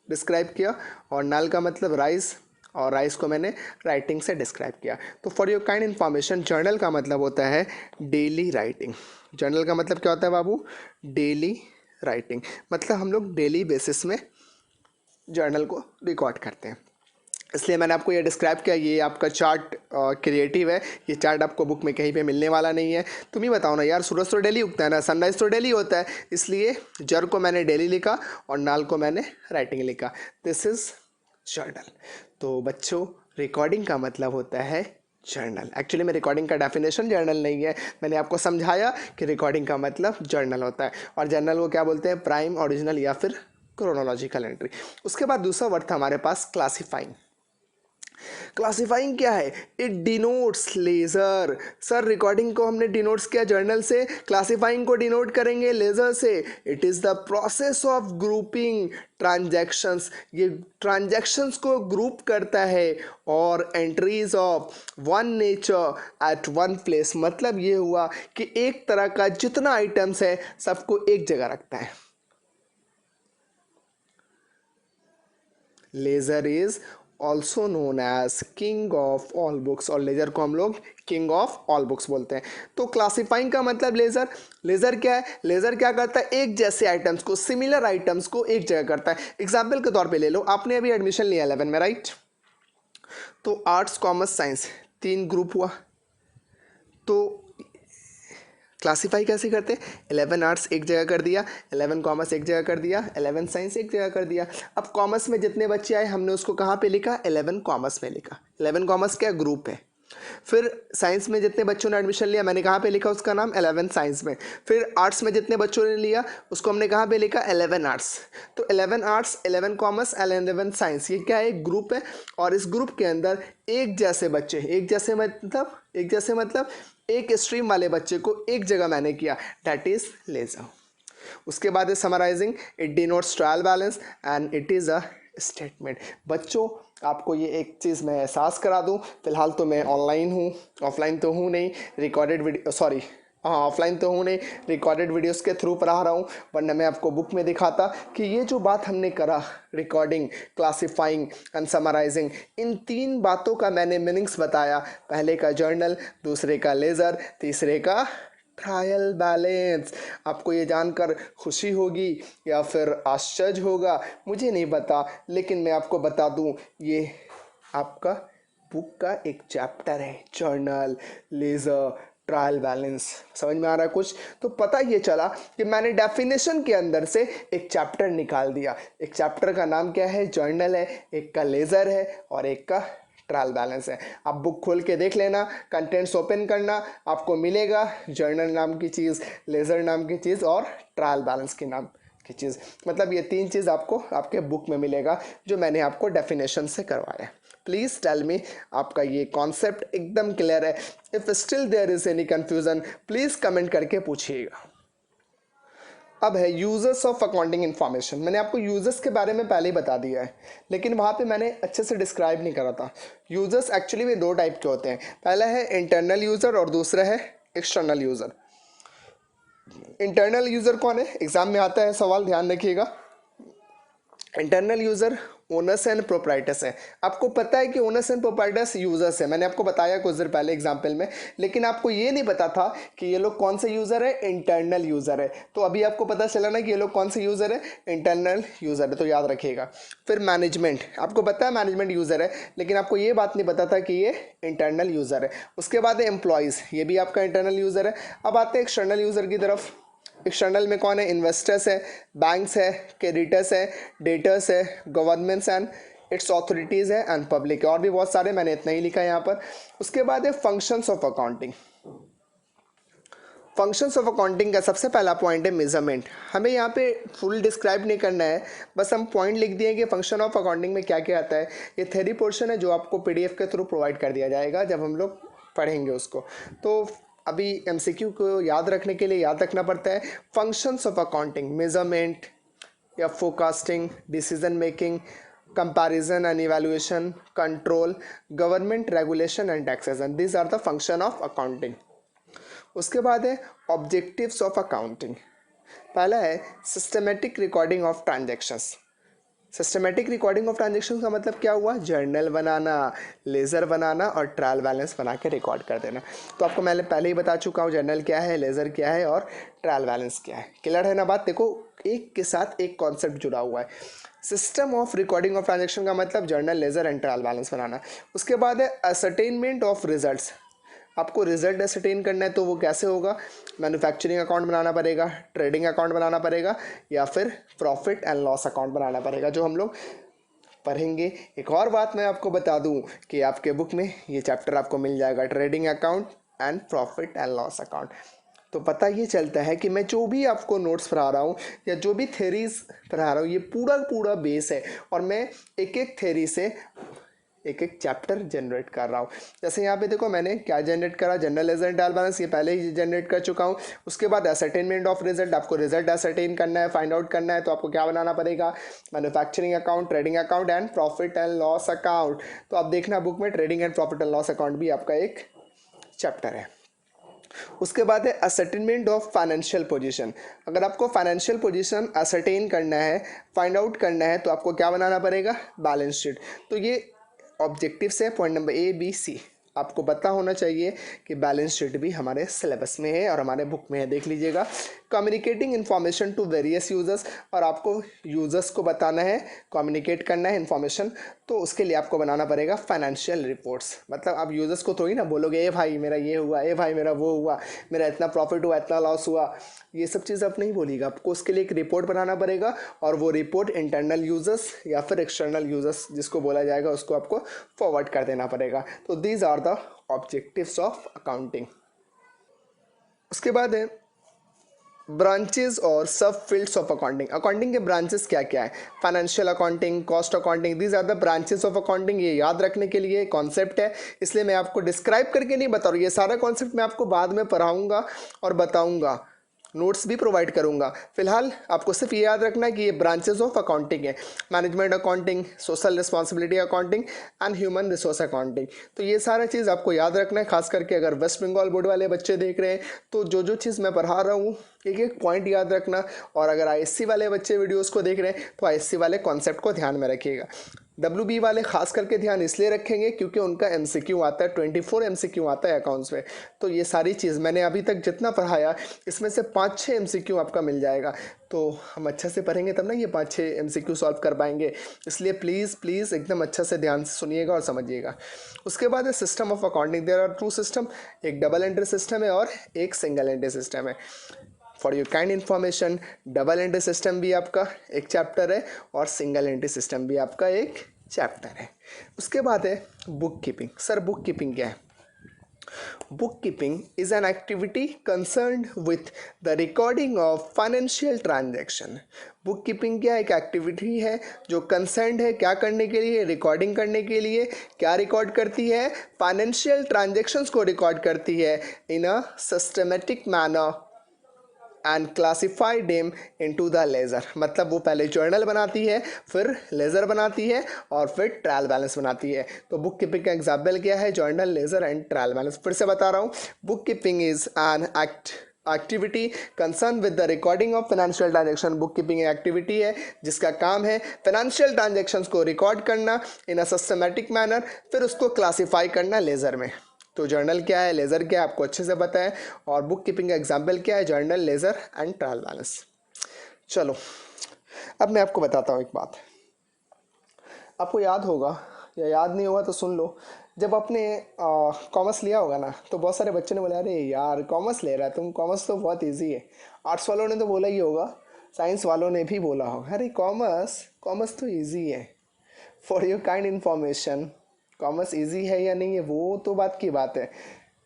डिस्क्राइब किया, और नल का मतलब राइज, और राइज को मैंने राइटिंग से डिस्क्राइब किया। तो for your kind information, journal का मतलब होता है डेली राइटिंग। जर्नल का मतलब क्या होता है बाबू? Daily writing. मतलब हम लोग डेली बेसिस में जर्नल को रिकॉर्ड करते हैं। इसलिए मैंने आपको ये डिस्क्राइब किया। ये आपका चार्ट क्रिएटिव है, ये चार्ट आपको बुक में कहीं पे मिलने वाला नहीं है। तुम ही बताओ ना यार, सूरज तो डेली उगता है ना, सनराइज तो डेली होता है, इसलिए जर को मैंने डेली लिखा और नाल को मैंने राइटिंग लिखा। This is journal. तो बच्चों, रिकॉर्डिंग का मतलब होता है जर्नल। एक्चुअली में रिकॉर्डिंग का डेफिनेशन जर्नल नहीं है, मैंने आपको समझाया कि रिकॉर्डिंग का मतलब जर्नल होता है। और जर्नल को क्या बोलते हैं? प्राइम, ओरिजिनल या फिर क्रोनोलॉजिकल एंट्री। उसके बाद दूसरा वर्ड था हमारे पास क्लासीफाइंग। क्लासिफाइंग क्या है? It denotes ledger. Sir recording को हमने डिनोट्स किया जर्नल से, क्लासिफाइंग को डिनोट करेंगे लेजर से। It is the process of grouping transactions. ये ट्रांजैक्शंस को ग्रुप करता है, और entries of one nature eight one place. मतलब ये हुआ कि एक तरह का जितना आइटम्स है सबको एक जगह रखता है। Ledger is also known as king of all books, और लेजर को हम लोग किंग ऑफ ऑल बुक्स बोलते हैं। तो क्लासिफाइंग का मतलब लेजर। लेजर क्या है? लेजर क्या करता है? एक जैसे आइटम्स को, सिमिलर आइटम्स को एक जगह करता है। एग्जाम्पल के तौर पे ले लो, आपने अभी एडमिशन लिया 11 में, राइट? तो आर्ट्स, कॉमर्स, साइंस 3 ग्रुप हुआ। तो क्लासीफाई कैसे करते हैं? 11 आर्ट्स एक जगह कर दिया, 11 कॉमर्स एक जगह कर दिया, 11 साइंस एक जगह कर दिया। अब कॉमर्स में जितने बच्चे आए हमने उसको कहाँ पे लिखा? 11 कॉमर्स में लिखा। 11 कॉमर्स क्या ग्रुप है। फिर साइंस में जितने बच्चों ने एडमिशन लिया मैंने कहाँ पे लिखा उसका नाम? 11 साइंस में। फिर आर्ट्स में जितने बच्चों ने लिया उसको हमने कहाँ पे लिखा? 11 आर्ट्स। तो 11 आर्ट्स, 11 कॉमर्स, 11 साइंस, ये क्या है? एक ग्रुप है। और इस ग्रुप के अंदर एक जैसे बच्चे, एक जैसे मतलब एक स्ट्रीम वाले बच्चे को एक जगह मैंने किया, दैट इज लेजर। उसके बाद है summarising. It denotes trial balance and it is a statement. बच्चों, आपको ये एक चीज़ मैं एहसास करा दूं, फिलहाल तो मैं ऑनलाइन हूँ, ऑफलाइन तो हूँ नहीं, रिकॉर्डेड वीडियो, सॉरी हाँ ऑफलाइन तो हूँ नहीं, रिकॉर्डेड वीडियोस के थ्रू पढ़ा रहा हूँ, वरना मैं आपको बुक में दिखाता कि ये जो बात हमने करा, रिकॉर्डिंग, क्लासिफाइंग एंड समराइजिंग, इन 3 बातों का मैंने मीनिंग्स बताया। पहले का जर्नल, दूसरे का लेज़र, तीसरे का ट्रायल बैलेंस। आपको ये जानकर खुशी होगी या फिर आश्चर्य होगा, मुझे नहीं पता, लेकिन मैं आपको बता दूं, ये आपका बुक का एक चैप्टर है, जर्नल, लेज़र, ट्रायल बैलेंस। समझ में आ रहा है कुछ? तो पता ये चला कि मैंने डेफिनेशन के अंदर से एक चैप्टर निकाल दिया। एक चैप्टर का नाम क्या है? जर्नल है, एक का लेज़र है और एक का ट्रायल बैलेंस है। आप बुक खोल के देख लेना, कंटेंट्स ओपन करना, आपको मिलेगा जर्नल नाम की चीज़, लेज़र नाम की चीज़ और ट्रायल बैलेंस की नाम की चीज़। मतलब ये 3 चीज़ आपको आपके बुक में मिलेगा जो मैंने आपको डेफिनेशन से करवाया है। प्लीज़ टेल मी, आपका ये कॉन्सेप्ट एकदम क्लियर है? If still there is any confusion please comment करके पूछिएगा। अब है यूजर्स ऑफ अकाउंटिंग इन्फॉर्मेशन। मैंने आपको यूजर्स के बारे में पहले ही बता दिया है, लेकिन वहाँ पे मैंने अच्छे से डिस्क्राइब नहीं करा था। यूजर्स एक्चुअली में 2 टाइप के होते हैं, पहला है इंटरनल यूज़र और दूसरा है एक्सटर्नल यूज़र। इंटरनल यूज़र कौन है? एग्जाम में आता है सवाल, ध्यान रखिएगा। Internal user owners and proprietors है। आपको पता है कि ओनर्स एंड प्रोप्राइटर्स यूजर्स है, मैंने आपको बताया कुछ देर पहले एग्जाम्पल में, लेकिन आपको ये नहीं पता था कि ये लोग कौन से यूज़र है? इंटरनल यूज़र है। तो अभी आपको पता चला ना कि ये लोग कौन से यूज़र है? इंटरनल यूज़र है, तो याद रखिएगा। फिर मैनेजमेंट, आपको पता है मैनेजमेंट यूज़र है, लेकिन आपको ये बात नहीं पता था कि ये इंटरनल यूज़र है। उसके बाद है एम्प्लॉयज़, ये भी आपका इंटरनल यूज़र है। अब आते हैं एक्सटर्नल यूज़र की तरफ। एक्सटर्नल में कौन है? इन्वेस्टर्स है, बैंक्स है, क्रेडिटर्स है, डेटर्स है, गवर्नमेंट्स एंड इट्स अथॉरिटीज़ है एंड पब्लिक है, और भी बहुत सारे, मैंने इतना ही लिखा है यहाँ पर। उसके बाद है functions of accounting. Functions of accounting का सबसे पहला पॉइंट है मेजरमेंट। हमें यहाँ पे फुल डिस्क्राइब नहीं करना है, बस हम पॉइंट लिख दिए कि फंक्शन ऑफ अकाउंटिंग में क्या क्या आता है। ये थ्योरी पोर्शन है जो आपको PDF के थ्रू प्रोवाइड कर दिया जाएगा जब हम लोग पढ़ेंगे उसको। तो अभी MCQ को याद रखने के लिए याद रखना पड़ता है फंक्शंस ऑफ अकाउंटिंग, मेजरमेंट या forecasting, decision making, comparison and evaluation, control, government regulation and taxation. These are the function of accounting. उसके बाद है ऑब्जेक्टिव्स ऑफ अकाउंटिंग. पहला है systematic recording of transactions. Systematic recording of transaction का मतलब क्या हुआ? जर्नल बनाना, लेज़र बनाना और ट्रायल बैलेंस बना के रिकॉर्ड कर देना. तो आपको मैंने पहले ही बता चुका हूँ जर्नल क्या है, लेज़र क्या है और ट्रायल बैलेंस क्या है. क्लियर है ना बात? देखो एक के साथ एक कॉन्सेप्ट जुड़ा हुआ है. System of recording of transaction का मतलब journal, ledger and trial balance बनाना. उसके बाद है असर्टेनमेंट ऑफ रिजल्ट्स. आपको रिजल्ट असर्टेन करना है तो वो कैसे होगा? मैन्युफैक्चरिंग अकाउंट बनाना पड़ेगा, ट्रेडिंग अकाउंट बनाना पड़ेगा या फिर प्रॉफिट एंड लॉस अकाउंट बनाना पड़ेगा, जो हम लोग पढ़ेंगे. एक और बात मैं आपको बता दूं कि आपके बुक में ये चैप्टर आपको मिल जाएगा, trading account and profit and loss account. तो पता ये चलता है कि मैं जो भी आपको नोट्स पढ़ा रहा हूँ या जो भी थेरीज पढ़ा रहा हूँ ये पूरा बेस है और मैं एक एक थेरी से एक एक चैप्टर जनरेट कर रहा हूँ. जैसे यहाँ पे देखो मैंने क्या जनरेट करा, general laser and trial balance ये पहले ही जनरेट कर चुका हूँ. उसके बाद असर्टेनमेंट ऑफ रिजल्ट, आपको रिजल्ट असर्टेन करना है, फाइंड आउट करना है तो आपको क्या बनाना पड़ेगा? Manufacturing account, trading account and profit and loss account. तो आप देखना बुक में trading and profit and loss account भी आपका एक चैप्टर है. उसके बाद है असर्टेनमेंट ऑफ फाइनेंशियल पोजीशन. अगर आपको फाइनेंशियल पोजीशन असर्टेन करना है, फाइंड आउट करना है तो आपको क्या बनाना पड़ेगा? Balance sheet. तो ये ऑब्जेक्टिव्स है point number a b c. आपको पता होना चाहिए कि बैलेंस शीट भी हमारे सिलेबस में है और हमारे बुक में है, देख लीजिएगा. Communicating information to various users, और आपको यूजर्स को बताना है, कम्युनिकेट करना है इन्फॉर्मेशन, तो उसके लिए आपको बनाना पड़ेगा फाइनेंशियल रिपोर्ट्स. मतलब आप यूजर्स को थोड़ी ना बोलोगे ए भाई मेरा ये हुआ, ए भाई मेरा वो हुआ, मेरा इतना प्रॉफिट हुआ, इतना लॉस हुआ, ये सब चीज़ आप नहीं बोलिएगा. आपको उसके लिए एक रिपोर्ट बनाना पड़ेगा और वो रिपोर्ट इंटरनल यूजर्स या फिर एक्सटर्नल यूजर्स जिसको बोला जाएगा उसको आपको फॉरवर्ड कर देना पड़ेगा. तो these are the objectives of accounting. उसके बाद है ब्रांचेस और सब फील्ड्स ऑफ अकाउंटिंग. अकाउंटिंग के ब्रांचेस क्या क्या है? Financial accounting, cost accounting, these are the branches of accounting. ये याद रखने के लिए कॉन्सेप्ट है, इसलिए मैं आपको डिस्क्राइब करके नहीं बता रहा हूँ. ये सारा कॉन्सेप्ट मैं आपको बाद में पढ़ाऊँगा और बताऊँगा, नोट्स भी प्रोवाइड करूंगा. फिलहाल आपको सिर्फ ये याद रखना है कि ये ब्रांचेस ऑफ अकाउंटिंग है. Management accounting, social responsibility accounting and human resource accounting. तो ये सारा चीज़ आपको याद रखना है, खास करके अगर वेस्ट बंगाल बोर्ड वाले बच्चे देख रहे हैं तो जो चीज़ मैं पढ़ा रहा हूँ एक एक पॉइंट याद रखना. और अगर आईएससी वाले बच्चे वीडियोस को देख रहे हैं तो आईएससी वाले कॉन्सेप्ट को ध्यान में रखिएगा. WB वाले खास करके ध्यान इसलिए रखेंगे क्योंकि उनका MCQ आता है, 24 MCQ आता है अकाउंट्स में. तो ये सारी चीज़ मैंने अभी तक जितना पढ़ाया इसमें से 5-6 MCQ आपका मिल जाएगा. तो हम अच्छा से पढ़ेंगे तब ना ये 5-6 MCQ सॉल्व कर पाएंगे. इसलिए प्लीज़ एकदम अच्छा से ध्यान से सुनिएगा और समझिएगा. उसके बाद है system of accounting. There are 2 system, एक डबल एंट्री सिस्टम है और एक सिंगल एंट्री सिस्टम है. For your kind information, double entry system भी आपका एक चैप्टर है और सिंगल एंट्री सिस्टम भी आपका एक चैप्टर है. उसके बाद है book keeping. Sir book keeping क्या है? Book keeping is an activity concerned with the recording of financial transaction. Book keeping क्या एक एक्टिविटी है जो कंसर्न्ड है क्या करने के लिए? रिकॉर्डिंग करने के लिए. क्या रिकॉर्ड करती है? फाइनेंशियल ट्रांजैक्शंस को रिकॉर्ड करती है in a systematic manner and classify them into the ledger. मतलब वो पहले जर्नल बनाती है, फिर लेज़र बनाती है और फिर ट्रायल बैलेंस बनाती है. तो बुक कीपिंग का एग्जाम्पल क्या है? Journal, ledger and trial balance. फिर से बता रहा हूँ, book keeping is an activity concern with the recording of financial transaction. Book keeping activity है जिसका काम है फाइनेंशियल ट्रांजेक्शंस को रिकॉर्ड करना इन अ सिस्टमेटिक मैनर, फिर उसको क्लासीफाई करना लेज़र में. तो जर्नल क्या है, लेज़र क्या है, आपको अच्छे से पता है. और बुक कीपिंग का एग्जाम्पल क्या है? Journal, ledger and trial balance. चलो अब मैं आपको बताता हूँ एक बात. आपको याद होगा या याद नहीं होगा तो सुन लो. जब आपने कॉमर्स लिया होगा ना तो बहुत सारे बच्चों ने बोला अरे यार कॉमर्स ले रहा है तुम, कॉमर्स तो बहुत ईजी है. आर्ट्स वालों ने तो बोला ही होगा, साइंस वालों ने भी बोला होगा अरे कॉमर्स तो ईजी है. For your kind information, commerce easy है या नहीं है वो तो बात की बात है.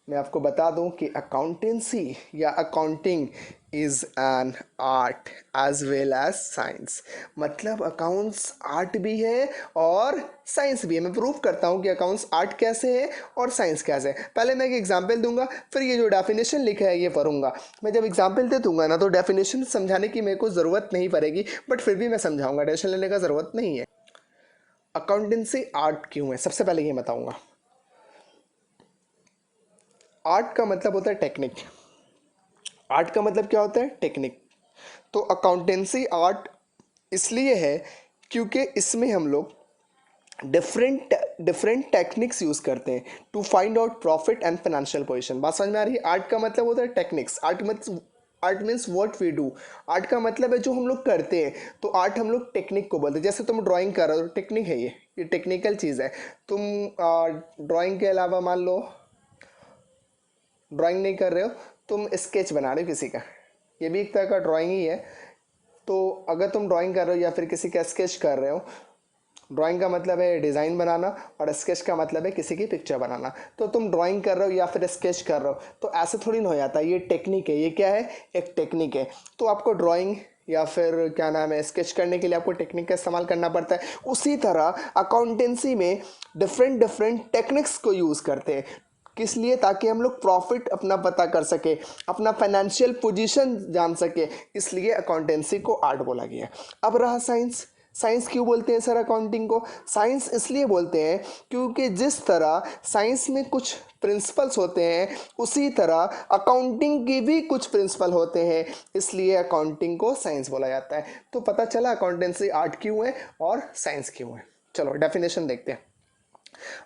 मैं आपको बता दूं कि अकाउंटेंसी या accounting is an art as well as science. मतलब अकाउंट्स आर्ट भी है और साइंस भी है. मैं प्रूव करता हूं कि अकाउंट्स आर्ट कैसे है और साइंस कैसे है. पहले मैं एक एग्जांपल दूंगा, फिर ये जो डेफिनेशन लिखा है ये पढ़ूंगा. मैं जब एग्जांपल दे दूंगा ना तो डेफिनेशन समझाने की मेरे को ज़रूरत नहीं पड़ेगी, बट फिर भी मैं समझाऊंगा, टेंशन लेने का ज़रूरत नहीं है. अकाउंटेंसी आर्ट क्यों है, सबसे पहले ये बताऊंगा। आर्ट का मतलब होता है टेक्निक। आर्ट का मतलब क्या होता है? टेक्निक। तो अकाउंटेंसी आर्ट इसलिए है क्योंकि इसमें हम लोग डिफरेंट डिफरेंट टेक्निक्स यूज़ करते हैं to find out profit and financial position. बात समझ में आ रही है? आर्ट का मतलब होता है techniques. Art means what we do. Art का मतलब है जो हम लोग करते हैं। तो आर्ट हम लोग टेक्निक को बोलते हैं। जैसे तुम ड्राइंग कर रहे हो, टेक्निक है ये टेक्निकल चीज़ है। तुम ड्राइंग के अलावा मान लो ड्राइंग नहीं कर रहे हो, तुम स्केच बना रहे हो किसी का, ये भी एक तरह का ड्राइंग ही है। तो अगर तुम ड्राइंग कर रहे हो या फिर किसी का स्केच कर रहे हो, ड्राइंग का मतलब है डिज़ाइन बनाना और स्केच का मतलब है किसी की पिक्चर बनाना। तो तुम ड्राइंग कर रहे हो या फिर स्केच कर रहे हो तो ऐसे थोड़ी ना हो जाता, ये टेक्निक है। ये क्या है? एक टेक्निक है। तो आपको ड्राइंग या फिर क्या नाम है स्केच करने के लिए आपको टेक्निक का इस्तेमाल करना पड़ता है। उसी तरह अकाउंटेंसी में डिफरेंट डिफरेंट टेक्निक्स को यूज़ करते हैं। किस लिए? ताकि हम लोग प्रॉफिट अपना पता कर सके, अपना फाइनेंशियल पोजीशन जान सके। इसलिए अकाउंटेंसी को आर्ट बोला गया। अब रहा साइंस। साइंस क्यों बोलते हैं सर अकाउंटिंग को? साइंस इसलिए बोलते हैं क्योंकि जिस तरह साइंस में कुछ प्रिंसिपल्स होते हैं उसी तरह अकाउंटिंग की भी कुछ प्रिंसिपल होते हैं, इसलिए अकाउंटिंग को साइंस बोला जाता है। तो पता चला अकाउंटेंसी आर्ट क्यों है और साइंस क्यों है। चलो डेफिनेशन देखते हैं।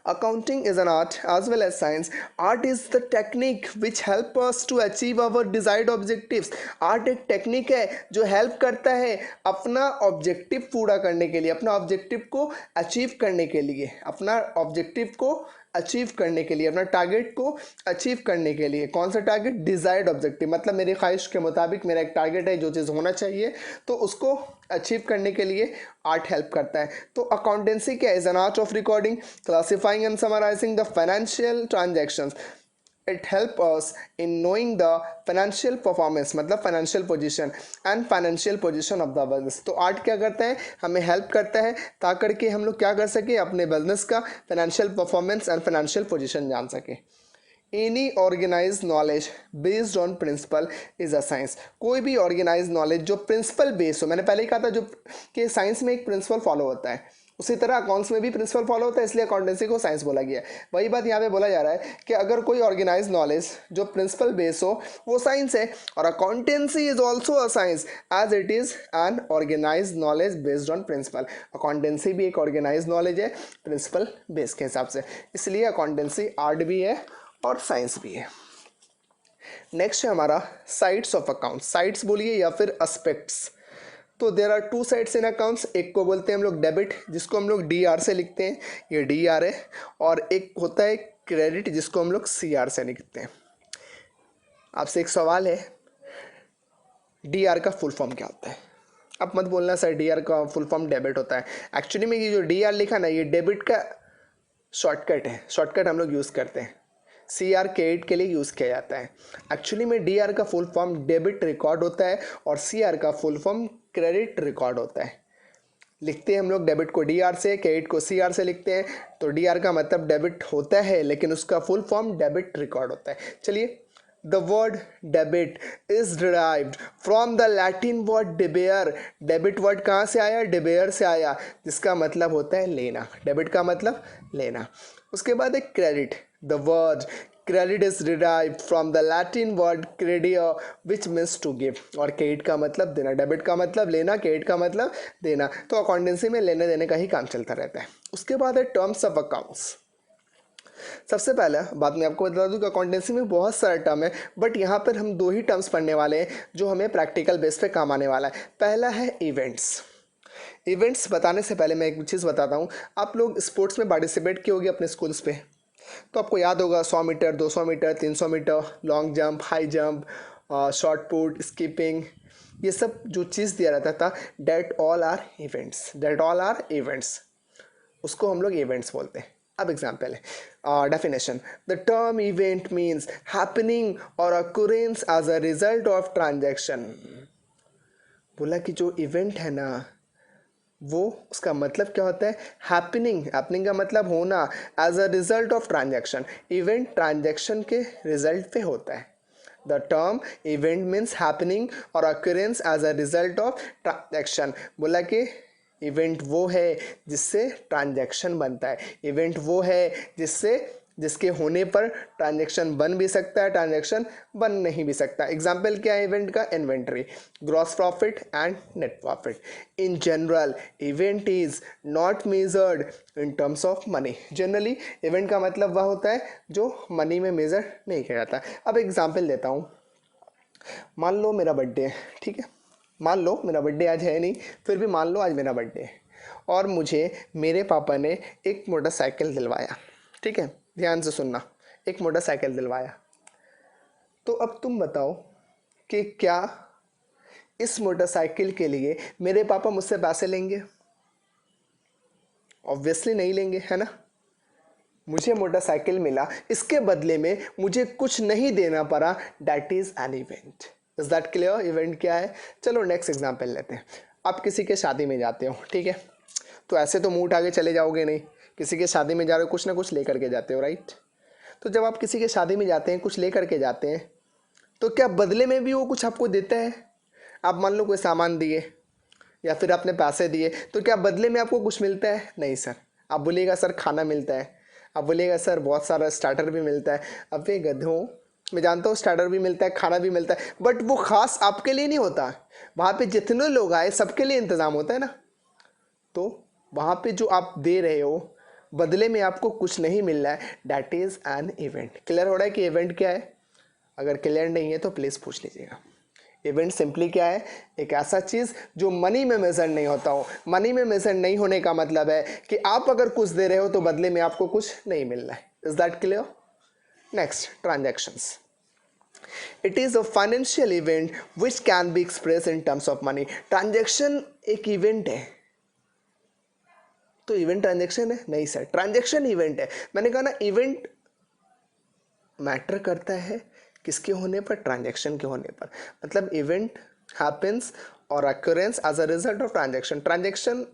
Accounting is an art as well as science. Art is the technique which help us to achieve our desired objectives. Art एक टेक्निक है जो हेल्प करता है अपना ऑब्जेक्टिव पूरा करने के लिए, अपना ऑब्जेक्टिव को अचीव करने के लिए, अपना ऑब्जेक्टिव को अचीव करने के लिए, अपना टारगेट को अचीव करने के लिए। कौन सा टारगेट? डिज़ायर्ड ऑब्जेक्टिव, मतलब मेरी ख्वाहिश के मुताबिक मेरा एक टारगेट है जो चीज़ होना चाहिए, तो उसको अचीव करने के लिए आर्ट हेल्प करता है। तो अकाउंटेंसी क्या? Is an art of recording, classifying and summarising the financial transactions. It help us in knowing the financial performance, मतलब financial position and financial position of the business. तो art क्या करता है? हमें हेल्प करता है ताकि के हम लोग क्या कर सके, अपने बिजनेस का financial performance and financial position जान सके। Any organise knowledge based on principle is a science. कोई भी ऑर्गेनाइज नॉलेज जो प्रिंसिपल बेस्ड हो, मैंने पहले ही कहा था जो कि साइंस में एक प्रिंसिपल फॉलो होता है, उसी तरह अकाउंट्स में भी प्रिंसिपल फॉलो होता है, इसलिए अकाउंटेंसी को साइंस बोला गया है। वही बात यहाँ पे बोला जा रहा है कि अगर कोई ऑर्गेनाइज नॉलेज जो प्रिंसिपल बेस हो वो साइंस है, और accountancy is also a science as it is an organise knowledge based on principle. Accountancy भी एक ऑर्गेनाइज नॉलेज है प्रिंसिपल बेस के हिसाब से, इसलिए अकाउंटेंसी आर्ट भी है और साइंस भी है। नेक्स्ट है हमारा साइड्स ऑफ अकाउंट। साइड्स बोलिए या फिर एस्पेक्ट्स। तो there are two sides in accounts. एक को बोलते हैं हम लोग डेबिट, जिसको हम लोग डी आर से लिखते हैं, ये डी आर है। और एक होता है क्रेडिट, जिसको हम लोग सी आर से लिखते हैं। आपसे एक सवाल है, डी आर का फुल फॉर्म क्या होता है? अब मत बोलना सर डी आर का फुल फॉर्म डेबिट होता है। एक्चुअली में ये जो डी आर लिखा ना, ये डेबिट का शॉर्टकट है, शॉर्टकट हम लोग यूज़ करते हैं। सी आर क्रेडिट के लिए यूज़ किया जाता है। एक्चुअली में डी आर का फुल फॉर्म डेबिट रिकॉर्ड होता है और सी आर का फुल फॉर्म क्रेडिट रिकॉर्ड होता है। लिखते हैं हम लोग डेबिट को डी आर से, क्रेडिट को सी आर से लिखते हैं। तो डी आर का मतलब डेबिट होता है लेकिन उसका फुल फॉर्म डेबिट रिकॉर्ड होता है। चलिए, the word debit is derived from the Latin word debere. Debit word कहाँ से आया? डिबेयर से आया, जिसका मतलब होता है लेना। डेबिट का मतलब लेना। उसके बाद एक credit. The word credit is derived from the Latin word credere which means to give. और क्रेडिट का मतलब देना। डेबिट का मतलब लेना, क्रेडिट का मतलब देना। तो अकाउंटेंसी में लेने देने का ही काम चलता रहता है। उसके बाद है टर्म्स ऑफ अकाउंट्स। सबसे पहला बात मैं आपको बता दूं कि अकाउंटेंसी में बहुत सारे टर्म है, बट यहाँ पर हम दो ही टर्म्स पढ़ने वाले हैं जो हमें प्रैक्टिकल बेस पे काम आने वाला है। पहला है इवेंट्स। इवेंट्स बताने से पहले मैं एक चीज़ बताता हूँ। आप लोग स्पोर्ट्स में पार्टिसिपेट किए होंगे अपने स्कूल्स पे, तो आपको याद होगा 100 metre, 200 metre, 300 metre, long jump, high jump, short put, skipping, ये सब जो चीज़ दिया रहता था, that all are events. That all are events, उसको हम लोग इवेंट्स बोलते हैं। अब एग्जाम्पल है, definition. The term event means happening or occurrence as a result of transaction. बोला कि जो इवेंट है ना वो, उसका मतलब क्या होता है? हैपनिंग। हैपनिंग का मतलब होना, as a result of transaction. Event transaction के रिजल्ट पे होता है। The term event means happening or occurrence as a result of transaction. बोला कि इवेंट वो है जिससे ट्रांजैक्शन बनता है, इवेंट वो है जिसके होने पर ट्रांजैक्शन बन भी सकता है, ट्रांजैक्शन बन नहीं भी सकता। एग्जाम्पल क्या है इवेंट का? Inventory, gross profit and net profit. In general event is not measured in terms of money. Generally event का मतलब वह होता है जो मनी में मेजर नहीं किया जाता। अब एग्जाम्पल देता हूँ, मान लो मेरा बर्थडे है, ठीक है, मान लो मेरा बर्थडे आज है नहीं, फिर भी मान लो आज मेरा बर्थडे है और मुझे मेरे पापा ने एक मोटरसाइकिल दिलवाया, ठीक है, ध्यान से सुनना, एक मोटरसाइकिल दिलवाया। तो अब तुम बताओ कि क्या इस मोटरसाइकिल के लिए मेरे पापा मुझसे पैसे लेंगे? ऑब्वियसली नहीं लेंगे, है ना। मुझे मोटरसाइकिल मिला, इसके बदले में मुझे कुछ नहीं देना पड़ा, that is an event. Is that clear? Event क्या है? चलो नेक्स्ट एग्जाम्पल लेते हैं। आप किसी के शादी में जाते हो, ठीक है, तो ऐसे तो मुंह उठा के चले जाओगे नहीं, किसी के शादी में जा रहे हो कुछ ना कुछ लेकर के जाते हो, राइट। तो जब आप किसी के शादी में जाते हैं, कुछ लेकर के जाते हैं, तो क्या बदले में भी वो कुछ आपको देता है? आप मान लो कोई सामान दिए या फिर आपने पैसे दिए, तो क्या बदले में आपको कुछ मिलता है? नहीं सर। आप बोलिएगा सर खाना मिलता है, आप बोलिएगा सर बहुत सारा स्टार्टर भी मिलता है। अब वे गधों, मैं जानता हूँ स्टार्टर भी मिलता है, खाना भी मिलता है, बट वो खास आपके लिए नहीं होता। वहाँ पे जितने लोग आए सबके लिए इंतज़ाम होता है ना। तो वहाँ पे जो आप दे रहे हो बदले में आपको कुछ नहीं मिल रहा है, that is an event. Clear हो रहा है कि इवेंट क्या है? अगर क्लियर नहीं है तो प्लीज़ पूछ लीजिएगा। इवेंट सिंपली क्या है? एक ऐसा चीज़ जो मनी में मेजर नहीं होता हो। मनी में मेजर नहीं होने का मतलब है कि आप अगर कुछ दे रहे हो तो बदले में आपको कुछ नहीं मिल रहा है। Is that clear? Next, transactions. It is a financial event which can be express in terms of money. Transaction एक इवेंट है तो इवेंट ट्रांजैक्शन है? नहीं सर, ट्रांजैक्शन इवेंट है। मैंने कहा ना, इवेंट मैटर करता है किसके होने पर? ट्रांजैक्शन के होने पर। मतलब इवेंट हैपेंस और occurrence as a result of transaction. Transaction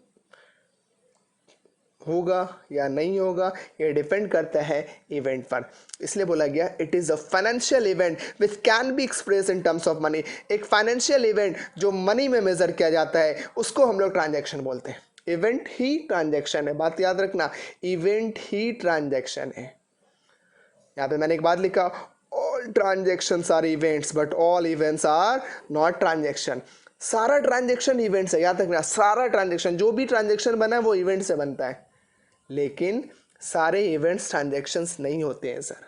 होगा या नहीं होगा ये डिपेंड करता है इवेंट पर, इसलिए बोला गया it is a financial event which can be express in terms of money. एक फाइनेंशियल इवेंट जो मनी में मेजर किया जाता है उसको हम लोग ट्रांजैक्शन बोलते हैं। इवेंट ही ट्रांजैक्शन है, बात याद रखना, इवेंट ही ट्रांजैक्शन है। यहाँ पे मैंने एक बात लिखा, all transactions are events but all events are not transaction. सारा ट्रांजैक्शन इवेंट्स है, याद रखना, सारा ट्रांजैक्शन, जो भी ट्रांजैक्शन बना है वो इवेंट से बनता है, लेकिन सारे इवेंट्स ट्रांजैक्शंस नहीं होते हैं सर।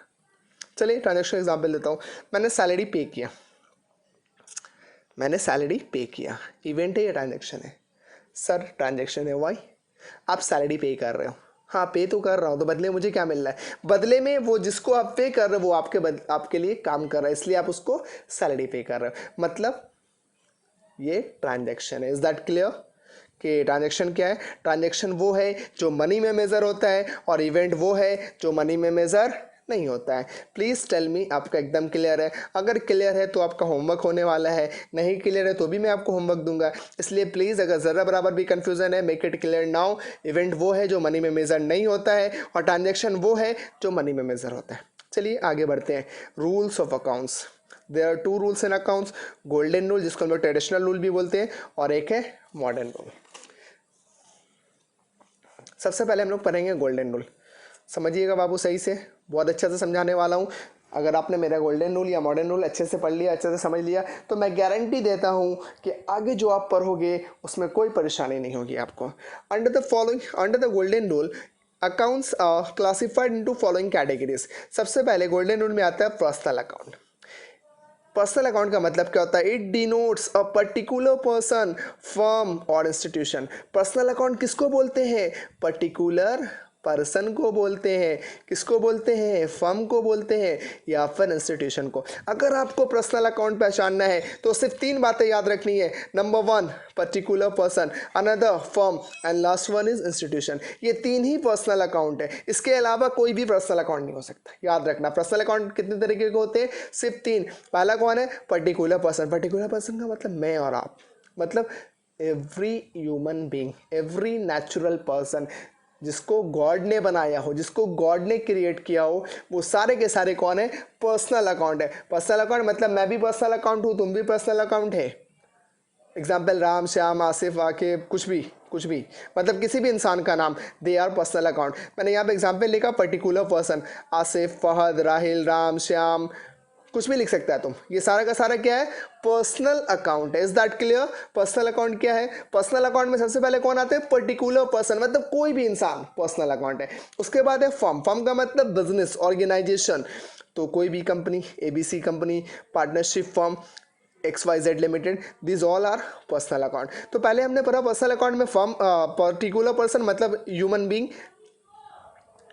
चलिए ट्रांजैक्शन एग्जांपल देता हूँ। मैंने सैलरी पे किया, मैंने सैलरी पे किया, इवेंट है या ट्रांजैक्शन है? सर ट्रांजैक्शन है। वाई? आप सैलरी पे कर रहे हो, हाँ पे तो कर रहा हूँ, तो बदले मुझे क्या मिल रहा है? बदले में वो जिसको आप पे कर रहे हो वो आपके लिए काम कर रहा है, इसलिए आप उसको सैलरी पे कर रहे हो, मतलब ये ट्रांजैक्शन है। इज दैट क्लियर कि ट्रांजैक्शन क्या है? ट्रांजैक्शन वो है जो मनी में मेजर होता है और इवेंट वो है जो मनी में मेजर नहीं होता है। प्लीज़ टेल मी, आपका एकदम क्लियर है? अगर क्लियर है तो आपका होमवर्क होने वाला है, नहीं क्लियर है तो भी मैं आपको होमवर्क दूंगा, इसलिए प्लीज़ अगर ज़रा बराबर भी कन्फ्यूज़न है, make it clear now. Event वो है जो मनी में मेजर नहीं होता है और ट्रांजैक्शन वो है जो मनी में मेजर होता है। चलिए आगे बढ़ते हैं। Rules of accounts. There are two rules in accounts, golden rule जिसको हम लोग ट्रेडिशनल रूल भी बोलते हैं और एक है मॉडर्न रूल। सबसे पहले हम लोग पढ़ेंगे गोल्डन रूल। समझिएगा बाबू सही से, बहुत अच्छे से समझाने वाला हूँ। अगर आपने मेरा गोल्डन रूल या मॉडर्न रूल अच्छे से पढ़ लिया, अच्छे से समझ लिया, तो मैं गारंटी देता हूँ कि आगे जो आप पढ़ोगे उसमें कोई परेशानी नहीं होगी आपको। Under the golden rule accounts classified into following categories. सबसे पहले गोल्डन रूल में आता है पर्सनल अकाउंट। पर्सनल अकाउंट का मतलब क्या होता है? It denotes a particular person, firm और इंस्टीट्यूशन। पर्सनल अकाउंट किसको बोलते हैं? पर्टिकुलर पर्सन को बोलते हैं। किसको बोलते हैं? फर्म को बोलते हैं या फिर इंस्टीट्यूशन को। अगर आपको पर्सनल अकाउंट पहचानना है तो सिर्फ तीन बातें याद रखनी है। Number one, particular person, another firm and last one is institution. ये तीन ही पर्सनल अकाउंट है, इसके अलावा कोई भी पर्सनल अकाउंट नहीं हो सकता। याद रखना, पर्सनल अकाउंट कितने तरीके के होते हैं? सिर्फ तीन। पहला कौन है? Particular person. पर्टिकुलर पर्सन का मतलब मैं और आप, मतलब every human being, every natural person, जिसको गॉड ने बनाया हो, जिसको गॉड ने क्रिएट किया हो, वो सारे के सारे कौन है? पर्सनल अकाउंट है। पर्सनल अकाउंट मतलब मैं भी पर्सनल अकाउंट हूँ, तुम भी पर्सनल अकाउंट है। एग्जाम्पल राम, श्याम, आसिफ, आकिब, कुछ भी मतलब किसी भी इंसान का नाम, दे आर पर्सनल अकाउंट। मैंने यहाँ पे एग्जाम्पल लिखा पर्टिकुलर पर्सन, आसिफ, फहद, राहिल, राम, श्याम, कुछ भी लिख सकता है तुम। ये सारा का सारा क्या है? पर्सनल अकाउंट है। Is that clear? Personal account क्या है? पर्सनल अकाउंट में सबसे पहले कौन आते हैं? पर्टिकुलर पर्सन, मतलब कोई भी इंसान पर्सनल अकाउंट है। उसके बाद है फर्म। फर्म का मतलब बिजनेस, ऑर्गेनाइजेशन। तो कोई भी company, ABC company, partnership firm, XYZ limited, this all are personal account. तो पहले हमने पढ़ा पर्सनल अकाउंट में फर्म, पर्टिकुलर पर्सन मतलब ह्यूमन बींग,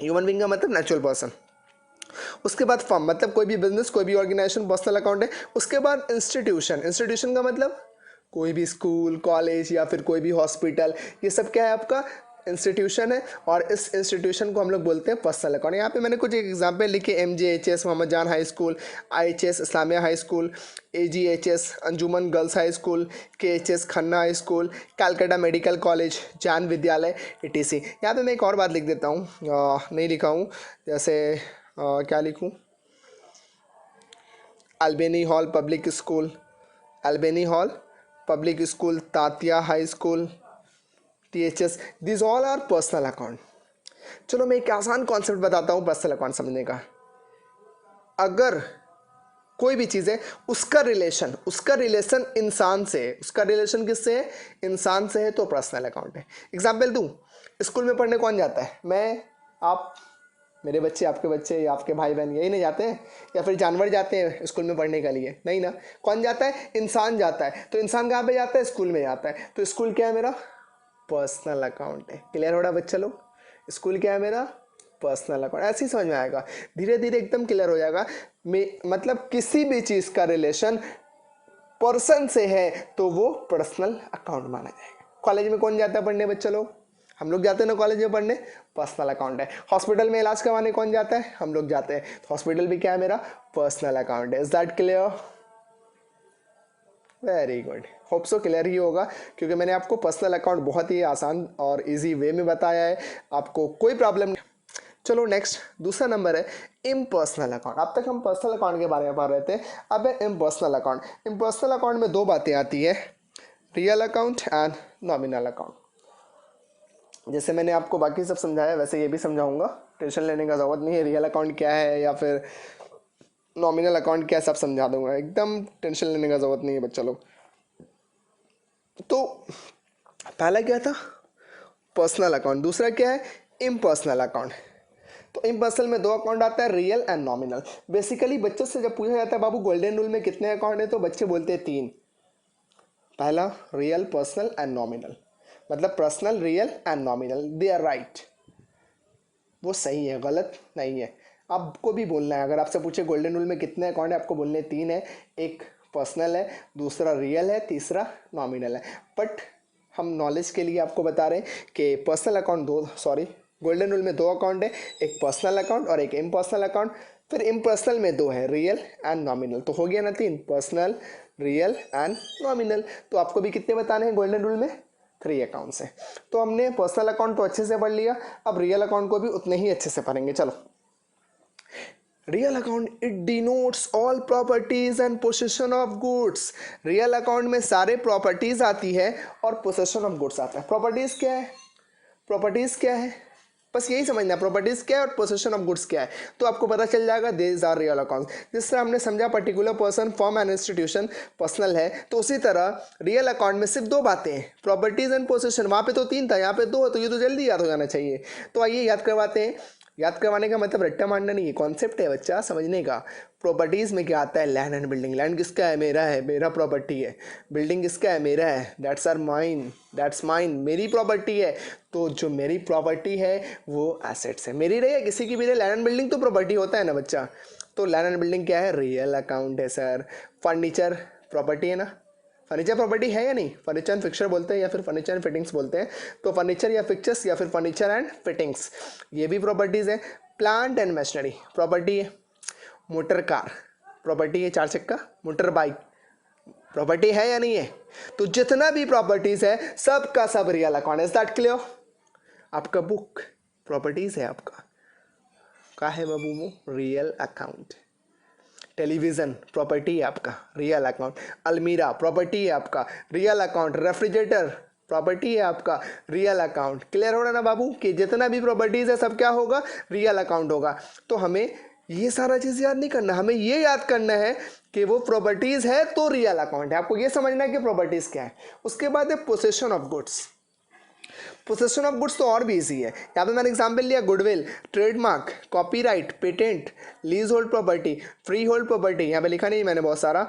ह्यूमन बींग का मतलब नेचुरल पर्सन। उसके बाद फर्म मतलब कोई भी बिजनेस, कोई भी ऑर्गेनाइजेशन, पर्सनल अकाउंट है। उसके बाद इंस्टीट्यूशन, इंस्टीट्यूशन का मतलब कोई भी स्कूल, कॉलेज या फिर कोई भी हॉस्पिटल, ये सब क्या है? आपका इंस्टीट्यूशन है। और इस इंस्टीट्यूशन को हम लोग बोलते हैं पर्सनल अकाउंट। यहाँ पे मैंने कुछ एग्जाम्पल लिखे, MJHS Mohammad Jan high school, IHS Islamia high school, AGHS Anjuman girls high school, KHS Khanna high school, Calcutta medical college, Jan Vidyalaya, ETC। यहाँ पे मैं एक और बात लिख देता हूँ, नहीं लिखा हूँ, जैसे क्या लिखूँ? Albany hall public school, Albany hall public school, Tatia high school, THS, this all are personal account. चलो मैं एक आसान कॉन्सेप्ट बताता हूँ पर्सनल अकाउंट समझने का। अगर कोई भी चीज़ है, उसका रिलेशन इंसान से है, उसका रिलेशन किससे है? इंसान से है, तो पर्सनल अकाउंट है। एग्जाम्पल दूँ, स्कूल में पढ़ने कौन जाता है? मैं, आप, मेरे बच्चे, आपके बच्चे, या आपके भाई बहन, यही नहीं जाते हैं? या फिर जानवर जाते हैं स्कूल में पढ़ने के लिए? नहीं ना। कौन जाता है? इंसान जाता है। तो इंसान कहाँ पे जाता है? स्कूल में जाता है। तो स्कूल क्या है? मेरा पर्सनल अकाउंट है। क्लियर हो रहा बच्चा लोग? स्कूल क्या है? मेरा पर्सनल अकाउंट। ऐसे ही समझ में आएगा, धीरे धीरे एकदम क्लियर हो जाएगा। मतलब किसी भी चीज़ का रिलेशन पर्सन से है तो वो पर्सनल अकाउंट माना जाएगा। कॉलेज में कौन जाता है पढ़ने? बच्चा लोग, हम लोग जाते हैं ना कॉलेज में पढ़ने, पर्सनल अकाउंट है। हॉस्पिटल में इलाज करवाने कौन जाता है? हम लोग जाते हैं। तो हॉस्पिटल भी क्या है? मेरा पर्सनल अकाउंट है। Is that clear? Very good, hope so clear ही होगा, क्योंकि मैंने आपको पर्सनल अकाउंट बहुत ही आसान और इजी वे में बताया है, आपको कोई प्रॉब्लम नहीं। चलो नेक्स्ट, दूसरा नंबर है इम्पर्सनल अकाउंट। अब तक हम पर्सनल अकाउंट के बारे में पढ़ रहे थे, अब है इम्पर्सनल अकाउंट। इम्पर्सनल अकाउंट में दो बातें आती है, real account and nominal account. जैसे मैंने आपको बाकी सब समझाया वैसे ये भी समझाऊंगा, टेंशन लेने का ज़रूरत नहीं है। रियल अकाउंट क्या है या फिर नॉमिनल अकाउंट क्या है, सब समझा दूंगा, एकदम टेंशन लेने का ज़रूरत नहीं है बच्चा लोग। तो पहला क्या था? Personal account. दूसरा क्या है? Impersonal account. तो इम्पर्सनल में दो अकाउंट आता है, रियल एंड नॉमिनल। बेसिकली बच्चों से जब पूछा जाता है बाबू गोल्डन रूल में कितने अकाउंट है, तो बच्चे बोलते हैं 3। पहला रियल, पर्सनल एंड नॉमिनल, मतलब personal, real and nominal, they are right. वो सही है, गलत नहीं है। आपको भी बोलना है, अगर आपसे पूछे गोल्डन रूल में कितने अकाउंट है, आपको बोलने 3 है, एक पर्सनल है, दूसरा रियल है, तीसरा नॉमिनल है। बट हम नॉलेज के लिए आपको बता रहे हैं कि पर्सनल अकाउंट गोल्डन रूल में 2 अकाउंट है, एक पर्सनल अकाउंट और एक इम्पर्सनल अकाउंट। फिर इम्पर्सनल में 2 है, रियल एंड नॉमिनल। तो हो गया ना 3, पर्सनल, रियल एंड नॉमिनल। तो आपको भी कितने बताने हैं गोल्डन रूल में? 3 अकाउंट्स हैं। तो हमने पर्सनल अकाउंट तो अच्छे से पढ़ लिया, अब रियल अकाउंट को भी उतने ही अच्छे से पढ़ेंगे। चलो, real account, it denotes all properties and possession of goods. Real account में सारे प्रॉपर्टीज आती है और पोसेशन ऑफ गुड्स आता है। प्रॉपर्टीज क्या है? प्रॉपर्टीज क्या है? बस यही समझना, प्रॉपर्टीज क्या है और पोसेशन ऑफ गुड्स क्या है, तो आपको पता चल जाएगा। This are real account. जिस तरह हमने समझा particular person, firm and institution personal है, तो उसी तरह रियल अकाउंट में सिर्फ 2 बातें हैं, प्रॉपर्टीज एंड पोसेशन। वहाँ पे तो 3 था, यहाँ पे 2 है, तो ये तो जल्दी याद हो जाना चाहिए। तो आइए याद करवाते हैं। याद करवाने का मतलब रट्टा मारना नहीं है, कॉन्सेप्ट है बच्चा समझने का। प्रॉपर्टीज में क्या आता है? Land and building. लैंड किसका है? मेरा है, मेरा प्रॉपर्टी है। बिल्डिंग किसका है? मेरा है, that's are mine, that's mine, मेरी प्रॉपर्टी है। तो जो मेरी प्रॉपर्टी है वो एसेट्स है, मेरी रही है किसी की भी रहे, लैंड एंड बिल्डिंग तो प्रॉपर्टी होता है ना बच्चा। तो लैंड एंड बिल्डिंग क्या है? रियल अकाउंट है सर। फर्नीचर प्रॉपर्टी है ना? फर्नीचर प्रॉपर्टी है या नहीं? फर्नीचर एंड फिक्चर बोलते हैं या फिर फर्नीचर एंड फिटिंग्स बोलते हैं। तो फर्नीचर या फिक्चर्स या फिर फर्नीचर एंड फिटिंग्स, ये भी प्रॉपर्टीज़ है। प्लांट एंड मशीनरी प्रॉपर्टी है। मोटर कार प्रॉपर्टी है, 4 चक्का, मोटर बाइक प्रॉपर्टी है या नहीं है? तो जितना भी प्रॉपर्टीज़ है सब का सब real account. Is that clear? आपका बुक प्रॉपर्टीज़ है, आपका का है बाबू? Real account. टेलीविज़न प्रॉपर्टी है आपका, रियल अकाउंट। अलमीरा प्रॉपर्टी है आपका, रियल अकाउंट। रेफ्रिजरेटर प्रॉपर्टी है आपका, रियल अकाउंट। क्लियर हो रहा ना बाबू कि जितना भी प्रॉपर्टीज़ है सब क्या होगा, रियल अकाउंट होगा। तो हमें ये सारा चीज़ याद नहीं करना, हमें ये याद करना है कि वो प्रॉपर्टीज़ है तो रियल अकाउंट है। आपको ये समझना है कि प्रॉपर्टीज़ क्या है। उसके बाद है possession of goods. Possession of goods तो और भी इजी है। यहाँ पे मैंने एग्जांपल लिया goodwill, trademark, copyright, patent, lease hold property, free hold property. यहाँ पे लिखा नहीं मैंने बहुत सारा,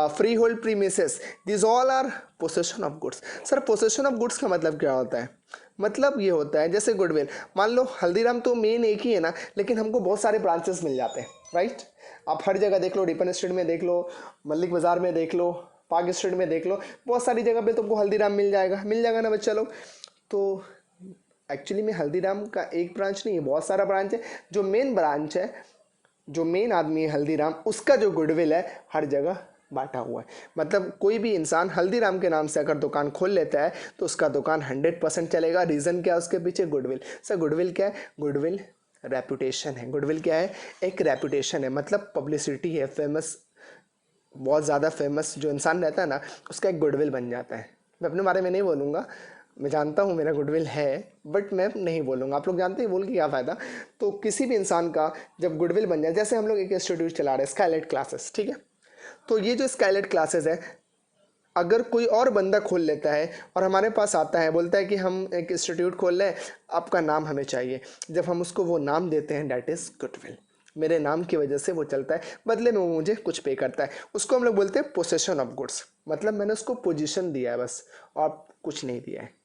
free hold premises, this all are possession of goods. Sir possession of goods का मतलब क्या होता है? मतलब ये होता है जैसे गुडविल, मान लो हल्दीराम तो मेन एक ही है ना, लेकिन हमको बहुत सारे ब्रांचेस मिल जाते हैं, राइट। आप हर जगह देख लो, रिपन स्ट्रीट में देख लो, मल्लिक बाज़ार में देख लो, पार्क स्ट्रीट में देख लो, बहुत सारी जगह पे तुमको हल्दीराम मिल जाएगा ना बच्चा लोग। तो एक्चुअली में हल्दीराम का एक ब्रांच नहीं है, बहुत सारा ब्रांच है। जो मेन ब्रांच है, जो मेन आदमी है हल्दीराम, उसका जो गुडविल है हर जगह बांटा हुआ है। मतलब कोई भी इंसान हल्दीराम के नाम से अगर दुकान खोल लेता है तो उसका दुकान 100% चलेगा। रीज़न क्या है उसके पीछे? गुडविल। सर गुडविल क्या है? गुडविल रेपुटेशन है। गुडविल क्या है? एक रेपुटेशन है, मतलब पब्लिसिटी है, फेमस, बहुत ज़्यादा फेमस जो इंसान रहता है ना, उसका एक गुडविल बन जाता है। मैं अपने बारे में नहीं बोलूँगा, मैं जानता हूँ मेरा गुडविल है, बट मैं नहीं बोलूँगा। आप लोग जानते हैं बोल के क्या फ़ायदा। तो किसी भी इंसान का जब गुडविल बन जाए, जैसे हम लोग एक इंस्टीट्यूट चला रहे हैं स्काईलाइट क्लासेस, ठीक है। तो ये जो स्काईलाइट क्लासेस है, अगर कोई और बंदा खोल लेता है और हमारे पास आता है, बोलता है कि हम एक इंस्टीट्यूट खोल रहे हैं, आपका नाम हमें चाहिए। जब हम उसको वो नाम देते हैं, डैट इज़ गुडविल। मेरे नाम की वजह से वो चलता है, बदले में वो मुझे कुछ पे करता है। उसको हम लोग बोलते हैं पोसेशन ऑफ गुड्स। मतलब मैंने उसको पोजीशन दिया है बस, और कुछ नहीं दिया है।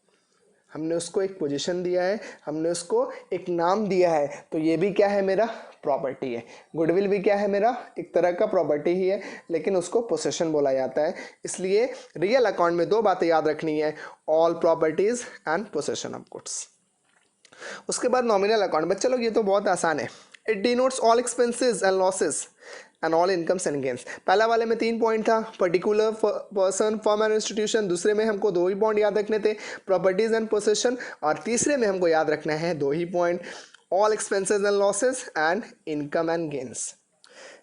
हमने उसको एक पोजीशन दिया है, हमने उसको एक नाम दिया है। तो ये भी क्या है? मेरा प्रॉपर्टी है। गुडविल भी क्या है? मेरा एक तरह का प्रॉपर्टी ही है, लेकिन उसको पोसेशन बोला जाता है। इसलिए रियल अकाउंट में दो बातें याद रखनी है, all properties and possession of goods. उसके बाद नॉमिनल अकाउंट। बच्चे लोग ये तो बहुत आसान है। It denotes all expenses and losses and all incomes and gains. पहला वाले में 3 पॉइंट था, particular person, firm and institution. दूसरे में हमको 2 ही पॉइंट याद रखने थे, प्रॉपर्टीज एंड पोसेशन। और तीसरे में हमको याद रखना है 2 ही point, all expenses and losses and income and gains.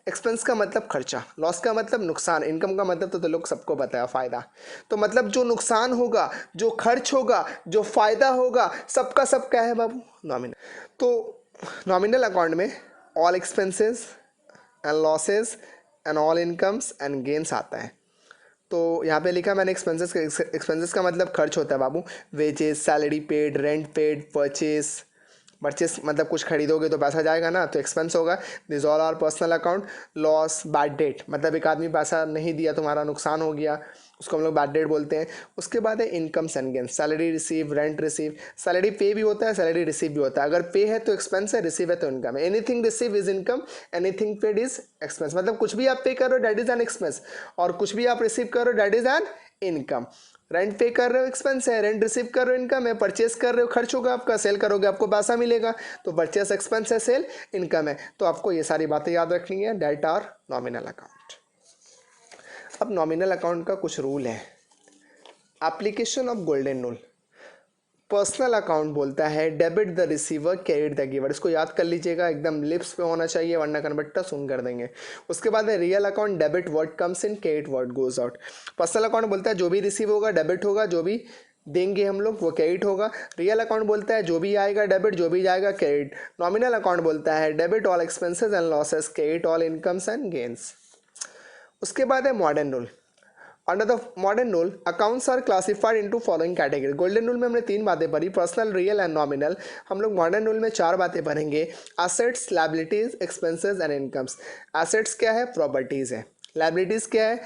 Expense का मतलब खर्चा, लॉस का मतलब नुकसान, इनकम का मतलब तो लोग सबको पता है फ़ायदा। तो मतलब जो नुकसान होगा, जो खर्च होगा, जो फ़ायदा होगा, सबका सब क्या है बाबू? नॉमिनल। तो नॉमिनल अकाउंट में all expenses and losses and all incomes and gains आता है। तो यहाँ पे लिखा मैंने एक्सपेंसेस का मतलब खर्च होता है बाबू, wages, salary paid, rent paid, purchase मतलब कुछ खरीदोगे तो पैसा जाएगा ना, तो एक्सपेंस होगा। This all are personal account. Loss, bad debt, मतलब एक आदमी पैसा नहीं दिया, तुम्हारा नुकसान हो गया, उसको हम लोग बैड डेट बोलते हैं। उसके बाद है incomes and gains, salary receive, rent receive. Salary पे भी होता है, सैलरी रिसीव भी होता है। अगर पे है तो एक्सपेंस है, रिसीव है तो इनकम है। Anything receive is income, anything paid is expense. मतलब कुछ भी आप पे कर रहे हो डैट इज एन एक्सपेंस, और कुछ भी आप रिसीव कर रहे हो that is an income. Rent पे कर रहे हो एक्सपेंस है, रेंट रिसीव कर रहे हो इनकम है, परचेस कर रहे हो खर्च होगा आपका, सेल करोगे आपको पैसा मिलेगा, तो परचेस एक्सपेंस है, सेल इनकम है। तो आपको ये सारी बातें याद रखनी है, डेट आर नॉमिनल अकाउंट। अब नॉमिनल अकाउंट का कुछ रूल है। Application of golden rule. Personal account बोलता है debit the receiver, credit the giver. इसको याद कर लीजिएगा, एकदम लिप्स पे होना चाहिए, वरना कन्वर्टर सुन कर देंगे। उसके बाद है real account, debit word comes in, credit word goes out. Personal account बोलता है जो भी रिसीव होगा डेबिट होगा, जो भी देंगे हम लोग वो क्रेडिट होगा। रियल अकाउंट बोलता है जो भी आएगा डेबिट, जो भी जाएगा क्रेडिट। नॉमिनल अकाउंट बोलता है debit all expenses and losses, credit all incomes and gains. उसके बाद है modern rule. Under the modern rule accounts are classified into following category. Golden rule में हमने 3 बातें पढ़ी, पर्सनल, रियल एंड नॉमिनल। हम लोग मॉडर्न रूल में 4 बातें पढ़ेंगे, assets, liabilities, expenses and incomes. Assets क्या है? प्रॉपर्टीज़ है। लायबिलिटीज़ क्या है?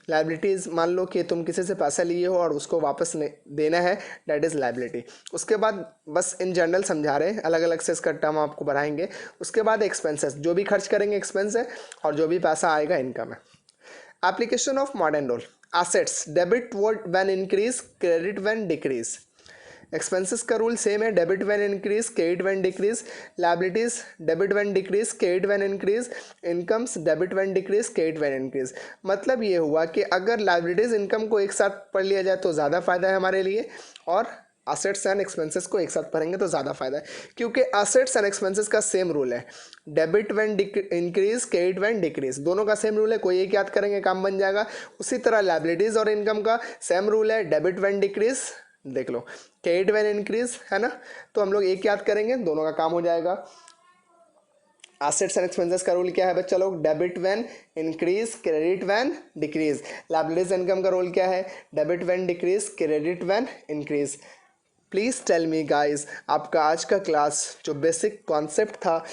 लायबिलिटीज़ मान लो कि तुम किसी से पैसा लिए हो और उसको वापस देना है, डैट इज़ लायबिलिटी। उसके बाद बस इन जनरल समझा रहे हैं, अलग अलग से इसका टर्म आपको बढ़ाएंगे। उसके बाद एक्सपेंसेस, जो भी खर्च करेंगे एक्सपेंस है, और जो भी पैसा आएगा इनकम है। Application of modern rule. Assets debit when increase, credit when decrease. Expenses का रूल सेम है, debit when increase, credit when decrease. Liabilities debit when decrease, credit when increase. Incomes debit when decrease, credit when increase. मतलब ये हुआ कि अगर liabilities income को एक साथ पढ़ लिया जाए तो ज़्यादा फायदा है हमारे लिए, और असेट्स एंड एक्सपेंसेस को एक साथ पढ़ेंगे तो ज़्यादा फायदा है, क्योंकि असेट्स एंड एक्सपेंसेस का सेम रूल है। Debit when increase, credit when decrease, दोनों का सेम रूल है। कोई एक याद करेंगे काम बन जाएगा। उसी तरह लायबिलिटीज़ और इनकम का सेम रूल है, डेबिट व्हेन डिक्रीज, देख लो, क्रेडिट व्हेन इंक्रीज, है ना। तो हम लोग एक याद करेंगे, दोनों का काम हो जाएगा। एसेट्स एंड एक्सपेंसेस का रूल क्या है बच्चा लोग? Debit when increase, credit when decrease. Liabilities income का रूल क्या है? Debit when decrease, credit when increase. Please tell me guys, आपका आज का क्लास जो बेसिक कॉन्सेप्ट था